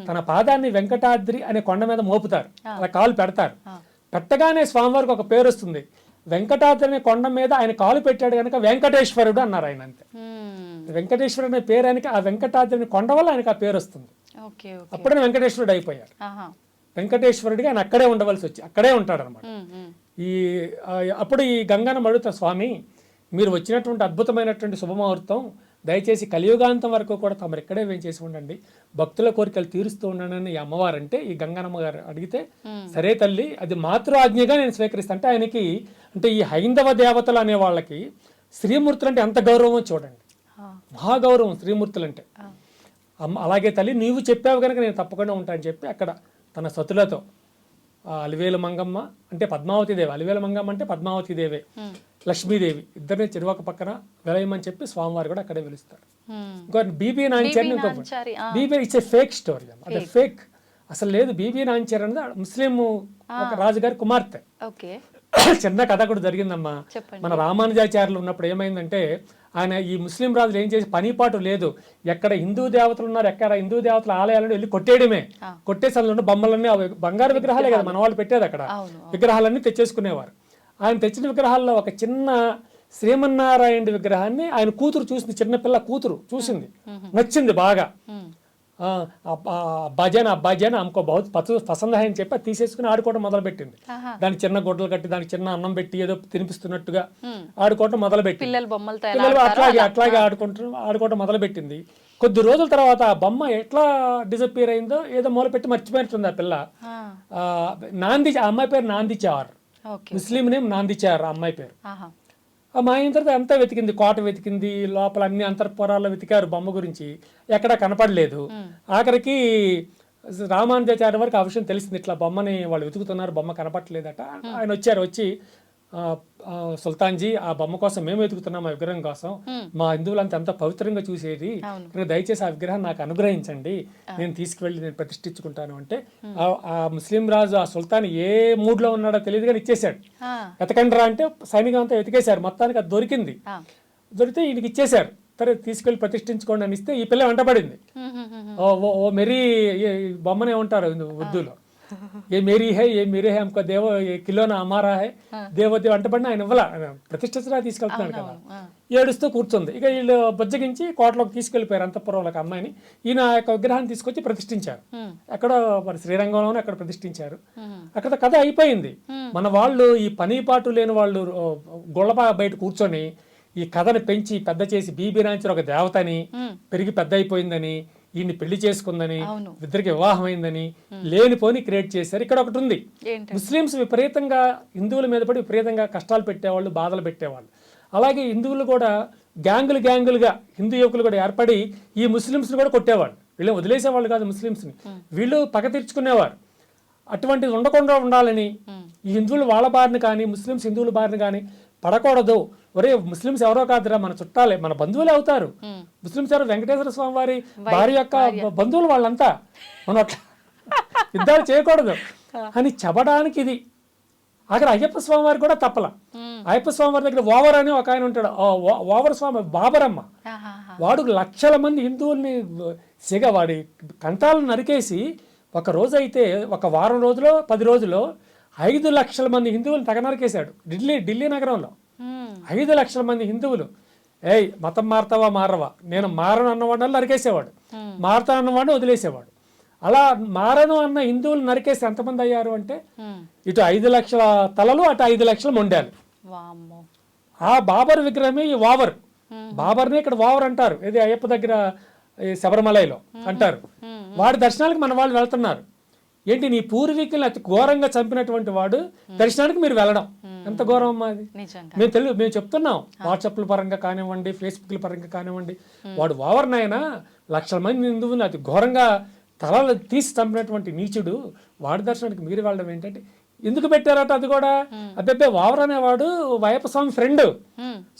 తన పాదాన్ని వెంకటాద్రి అనే కొండ మీద మోపుతారు, అలా కాలు పెడతారు. పెట్టగానే స్వామివారికి ఒక పేరు వస్తుంది. వెంకటాద్రి అనే కొండ మీద ఆయన కాలు పెట్టాడు కనుక వెంకటేశ్వరుడు అన్నారు ఆయన. అంతే, వెంకటేశ్వరుడు అనే పేరు ఆయనకి ఆ వెంకటాద్రి అనే కొండ వల్ల ఆయనకి ఆ పేరు వస్తుంది. అప్పుడే వెంకటేశ్వరుడు అయిపోయారు. వెంకటేశ్వరుడిగా ఆయన అక్కడే ఉండవలసి వచ్చి అక్కడే ఉంటాడు అనమాట. అప్పుడు ఈ గంగానమ్మ అడుగుతారు, స్వామి మీరు వచ్చినటువంటి అద్భుతమైనటువంటి శుభముహూర్తం, దయచేసి కలియుగాంతం వరకు కూడా తమరు ఇక్కడే వేంచేసి ఉండండి, భక్తుల కోరికలు తీరుస్తూ ఉండండి ఈ అమ్మవారంటే. ఈ గంగానమ్మ గారు అడిగితే సరే తల్లి అది మాతృ ఆజ్ఞగా నేను స్వీకరిస్తాను అంటే ఆయనకి, అంటే ఈ హైందవ దేవతలు అనే వాళ్ళకి శ్రీమూర్తులు అంటే ఎంత గౌరవమో చూడండి, మహాగౌరవం శ్రీమూర్తులు అంటే. అలాగే తల్లి నీవు చెప్పావు కనుక నేను తప్పకుండా ఉంటా అని చెప్పి అక్కడ తన సతులతో అలివేలు మంగమ్మ అంటే పద్మావతి దేవి, అలివేలు మంగమ్మ అంటే పద్మావతి దేవే, లక్ష్మీదేవి ఇద్దరిని చెరువక పక్కన వెలయమని చెప్పి స్వామివారు కూడా అక్కడే వెలుస్తారు. ఇంకో Bibi Nanchari, Bibi it's a fake story, అదే ఫేక్, అసలు లేదు. బీబీ నాంచారి అనేది ముస్లిం ఒక రాజుగారి కుమార్తె. చిన్న కథ కూడా జరిగిందమ్మా. మన రామానుజాచార్యులు ఉన్నప్పుడు ఏమైందంటే ఆయన ఈ ముస్లిం రాజులు ఏం చేసి పనిపాటు లేదు, ఎక్కడ హిందూ దేవతలు ఉన్నారు ఎక్కడ హిందూ దేవతల ఆలయాలను వెళ్ళి కొట్టేయడమే, కొట్టేసి అందులో బొమ్మలన్నీ బంగారు విగ్రహాలే కదా మన వాళ్ళు పెట్టేది, అక్కడ విగ్రహాలన్నీ తెచ్చేసుకునేవారు. ఆయన తెచ్చిన విగ్రహాల్లో ఒక చిన్న శ్రీమన్నారాయణ విగ్రహాన్ని ఆయన కూతురు చూసింది, చిన్నపిల్ల కూతురు చూసింది, నచ్చింది బాగా. అబ్బాజాన్ అమ్మకో బహుత్ పసంద అని చెప్పి తీసేసుకుని ఆడుకోవడం మొదలుపెట్టింది. దానికి చిన్న గుడ్డలు కట్టి దానికి చిన్న అన్నం పెట్టి ఏదో తినిపిస్తున్నట్టుగా ఆడుకోవడం మొదలుపెట్టి పిల్లలు అట్లాగే ఆడుకోవడం మొదలుపెట్టింది. కొద్ది రోజుల తర్వాత ఆ బొమ్మ ఎట్లా డిసప్పియర్ అయిందో ఏదో మొదలుపెట్టి మర్చిపోయినట్టుంది ఆ పిల్ల. నాంది, ఆ అమ్మాయి పేరు నాందిచార్, ముస్లిం నేమ్ నాందిచార్ ఆ అమ్మాయి పేరు. మా అయిన తర్వాత అంతా వెతికింది, కోట వెతికింది, లోపల అన్ని అంతర్పురాల్లో వెతికారు, బొమ్మ గురించి ఎక్కడా కనపడలేదు. ఆఖరికి రామానుజాచార్య వరకు ఆ విషయం తెలిసింది, ఇట్లా బొమ్మని వాళ్ళు వెతుకుతున్నారు, బొమ్మ కనపడలేదట. ఆయన వచ్చి సుల్తాన్జీ ఆ బొమ్మ కోసం మేము వెతుకుతున్నాం, ఆ విగ్రహం కోసం, మా హిందువులంతా ఎంత పవిత్రంగా చూసేది, మీరు దయచేసి ఆ విగ్రహం నాకు అనుగ్రహించండి, నేను తీసుకువెళ్ళి నేను ప్రతిష్ఠించుకుంటాను అంటే ఆ ముస్లిం రాజు ఆ సుల్తాన్ ఏ మూడ్లో ఉన్నాడో తెలియదు కానీ ఇచ్చేశాడు. ఎతకండి రా అంటే సైనికం అంతా వెతికేశారు, మొత్తానికి అది దొరికింది. దొరికితే ఈయనకి ఇచ్చేశారు. సరే తీసుకెళ్ళి ప్రతిష్ఠించుకోండి అని ఇస్తే ఈ పిల్ల వెంటబడింది. ఓ మెరీ బొమ్మనే ఉంటారు ఉర్దూలో, ఏ మేరీ హై ఏ మీరే హై हमको దేవో ఏ కిలోనా అమారా హై దేవో దేవ అంటబడిన ఆయన ఇవ్వాల, ప్రతిష్ఠించడా తీసుకెళ్తున్నాడు కదా. ఏడుస్తూ కూర్చుంది. ఇక వీళ్ళు బుజ్జగించి కోటలోకి తీసుకెళ్లిపోయారు అంతఃపురంలోకి అమ్మాయిని. ఈయన ఆ యొక్క విగ్రహాన్ని తీసుకొచ్చి ప్రతిష్ఠించారు. ఎక్కడో మరి శ్రీరంగంలోనే అక్కడ ప్రతిష్ఠించారు. అక్కడ కథ అయిపోయింది. మన వాళ్ళు ఈ పని పాటు లేని వాళ్ళు గొళ్ళపా బయట కూర్చొని ఈ కథను పెంచి పెద్ద చేసి బీబీ రాంచర్ ఒక దేవతని పెరిగి పెద్ద అయిపోయిందని, ఈయన్ని పెళ్లి చేసుకుందని, ఇద్దరికి వివాహం అయిందని లేనిపోని క్రియేట్ చేశారు. ఇక్కడ ఒకటి ఉంది, ముస్లిమ్స్ విపరీతంగా హిందువుల మీద పడి విపరీతంగా కష్టాలు పెట్టేవాళ్ళు, బాధలు పెట్టేవాళ్ళు. అలాగే హిందువులు కూడా గ్యాంగులుగా హిందూ యువకులు కూడా ఏర్పడి ఈ ముస్లిమ్స్ని కూడా కొట్టేవాళ్ళు. వీళ్ళు వదిలేసేవాళ్ళు కాదు ముస్లిమ్స్ని, వీళ్ళు పగ తీర్చుకునేవారు. అటువంటిది ఉండకుండా ఉండాలని ఈ హిందువులు వాళ్ళ బారిన కానీ ముస్లిమ్స్ హిందువుల బారిన కానీ పడకూడదు. ఒరే ముస్లిమ్స్ ఎవరో కాదురా, మన చుట్టాలే, మన బంధువులే అవుతారు. ముస్లిమ్స్ ఎవరు వెంకటేశ్వర స్వామి వారి భార్య యొక్క బంధువులు వాళ్ళంతా, మనం అట్లా యుద్ధాలు చేయకూడదు అని చెప్పడానికి ఇది. అక్కడ అయ్యప్ప స్వామి వారికి కూడా తప్పల. అయ్యప్ప స్వామి వారి దగ్గర ఓవర్ అని ఒక ఆయన ఉంటాడు, ఓవర్ స్వామి బాబరమ్మ, వాడు లక్షల మంది హిందువుల్ని వాడి కంఠాలను నరికేసి ఒక రోజు అయితే ఒక వారం రోజులో 10 రోజుల్లో 5 లక్షల మంది హిందువులను తెగ నరికేశాడు. ఢిల్లీ నగరంలో 5 లక్షల మంది హిందువులు. మతం మారతావా మారవా, నేను మారను అన్నవాడిని నరికేసేవాడు, మారతా అన్నవాడిని వదిలేసేవాడు. అలా మారను అన్న హిందువులు నరికేసి ఎంతమంది అయ్యారు అంటే ఇటు 5 లక్షల తలలు, అటు 5 లక్షల మొండాలు. ఆ బాబర్ విగ్రహమే ఈ ఓవర్. బాబర్ని ఇక్కడ ఓవర్ అంటారు, ఇది అయ్యప్ప దగ్గర శబరిమలలో అంటారు. వాడి దర్శనాలకు మన వాళ్ళు వెళ్తున్నారు. ఏంటి, నీ పూర్వీకుల్ని అతి ఘోరంగా చంపినటువంటి వాడు దర్శనానికి మీరు వెళ్ళడం ఎంత ఘోరం అమ్మా అది. మేము చెప్తున్నాం, వాట్సాప్ల పరంగా కానివ్వండి, ఫేస్బుక్ల పరంగా కానివ్వండి, వాడు ఓవర్నైనా లక్షల మంది హిందువుని అతి ఘోరంగా తలలు తీసి చంపినటువంటి నీచుడు వాడి దర్శనానికి మీరు వెళ్ళడం ఏంటంటే ఎందుకు పెట్టారట. అది కూడా అబ్బాయి ఓవర్ అనేవాడు అయ్యప్ప స్వామి ఫ్రెండ్.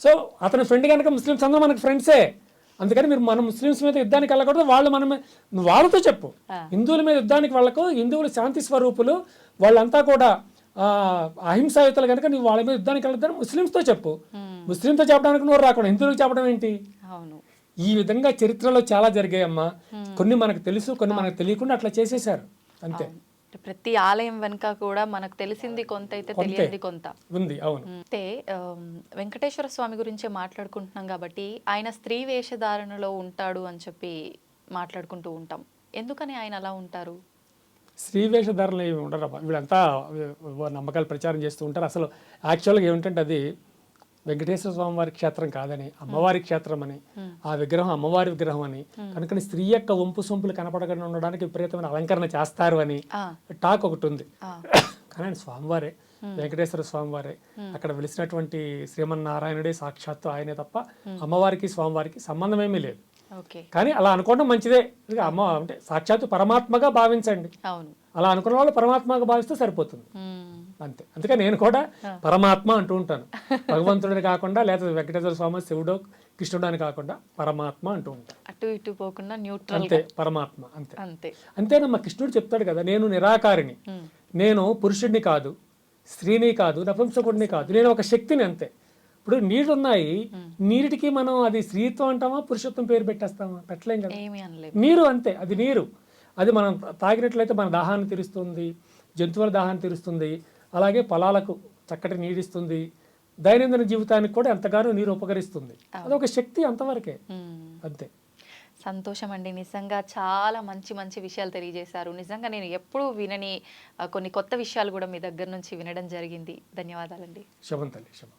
సో అతని ఫ్రెండ్ కనుక ముస్లిమ్స్ అందరూ మనకు ఫ్రెండ్సే. అందుకని మీరు మన ముస్లిమ్స్ మీద యుద్ధానికి వెళ్ళకూడదు, వాళ్ళతో చెప్పు. హిందువుల మీద యుద్ధానికి వెళ్ళకు, హిందువులు శాంతి స్వరూపులు, వాళ్ళంతా కూడా అహింసాయుతలు కనుక నువ్వు వాళ్ళ మీద యుద్ధానికి వెళ్తాను ముస్లిమ్స్తో చెప్పు. ముస్లింతో చెప్పడానికి నువ్వు రాకుండా హిందువులకు చెప్పడం ఏంటి? ఈ విధంగా చరిత్రలో చాలా జరిగాయమ్మా. కొన్ని మనకు తెలుసు, కొన్ని మనకు తెలియకుండా అట్లా చేసేసారు అంతే. ప్రతి ఆలయం వెనుక కూడా మనకు తెలిసింది కొంత అయితే తెలియదు కొంత ఉంది. అవును. అయితే వెంకటేశ్వర స్వామి గురించే మాట్లాడుకుంటున్నాం కాబట్టి ఆయన స్త్రీ వేషధారణలో ఉంటాడు అని చెప్పి మాట్లాడుకుంటూ ఉంటాం. ఎందుకని ఆయన అలా ఉంటారు? స్త్రీ వేషధారణలు ఏమి ఉండరు. వీళ్ళంతా నమ్మకాలు ప్రచారం చేస్తూ ఉంటారు. అసలు యాక్చువల్గా ఏమిటంటే అది వెంకటేశ్వర స్వామి వారి క్షేత్రం కాదని, అమ్మవారి క్షేత్రం అని, ఆ విగ్రహం అమ్మవారి విగ్రహం అని, కనుక స్త్రీ యొక్క వంపు సొంపులు కనపడకుండా ఉండడానికి విపరీతమైన అలంకరణ చేస్తారు అని టాక్ ఒకటి ఉంది. కానీ స్వామివారే, వెంకటేశ్వర స్వామివారే, అక్కడ వెలిసినటువంటి శ్రీమన్నారాయణుడే సాక్షాత్తు ఆయనే తప్ప అమ్మవారికి స్వామివారికి సంబంధం ఏమీ లేదు. కానీ అలా అనుకోవడం మంచిదే. అమ్మ అంటే సాక్షాత్తు పరమాత్మగా భావించండి. అలా అనుకున్న వాళ్ళు పరమాత్మగా భావిస్తే సరిపోతుంది అంతే. అందుకే నేను కూడా పరమాత్మ అంటూ ఉంటాను. భగవంతుడిని కాకుండా, లేదా వెంకటేశ్వర స్వామి శివుడు కృష్ణుడు అని కాకుండా పరమాత్మ అంటూ ఉంటాను. అటు ఇటు పోకుండా న్యూట్రల్, అంతే పరమాత్మ అంతే. అంతేనమ్మా. కృష్ణుడు చెప్తాడు కదా, నేను నిరాకారిని, నేను పురుషుడిని కాదు, స్త్రీని కాదు, నపుంసకుడిని కాదు, నేను ఒక శక్తిని అంతే. ఇప్పుడు నీళ్ళు ఉన్నాయి, నీటికి మనం అది స్త్రీత్వం అంటామా పురుషత్వం పేరు పెట్టేస్తామా? పెట్టలేం కదా. నీరు అంతే, అది నీరు. అది మనం తాగినట్లయితే మన దాహాన్ని తీరుస్తుంది, జంతువుల దాహాన్ని తీరుస్తుంది, అలాగే పొలాలకు చక్కటి నీడిస్తుంది, దైనందిన జీవితానికి కూడా ఎంతగానో నీరు ఉపకరిస్తుంది. అదొక శక్తి, అంతవరకే అంతే. సంతోషం అండి, నిజంగా చాలా మంచి మంచి విషయాలు తెలియజేశారు. నిజంగా నేను ఎప్పుడూ వినని కొన్ని కొత్త విషయాలు కూడా మీ దగ్గర నుంచి వినడం జరిగింది. ధన్యవాదాలండి. శుభం తల్లి, శుభం.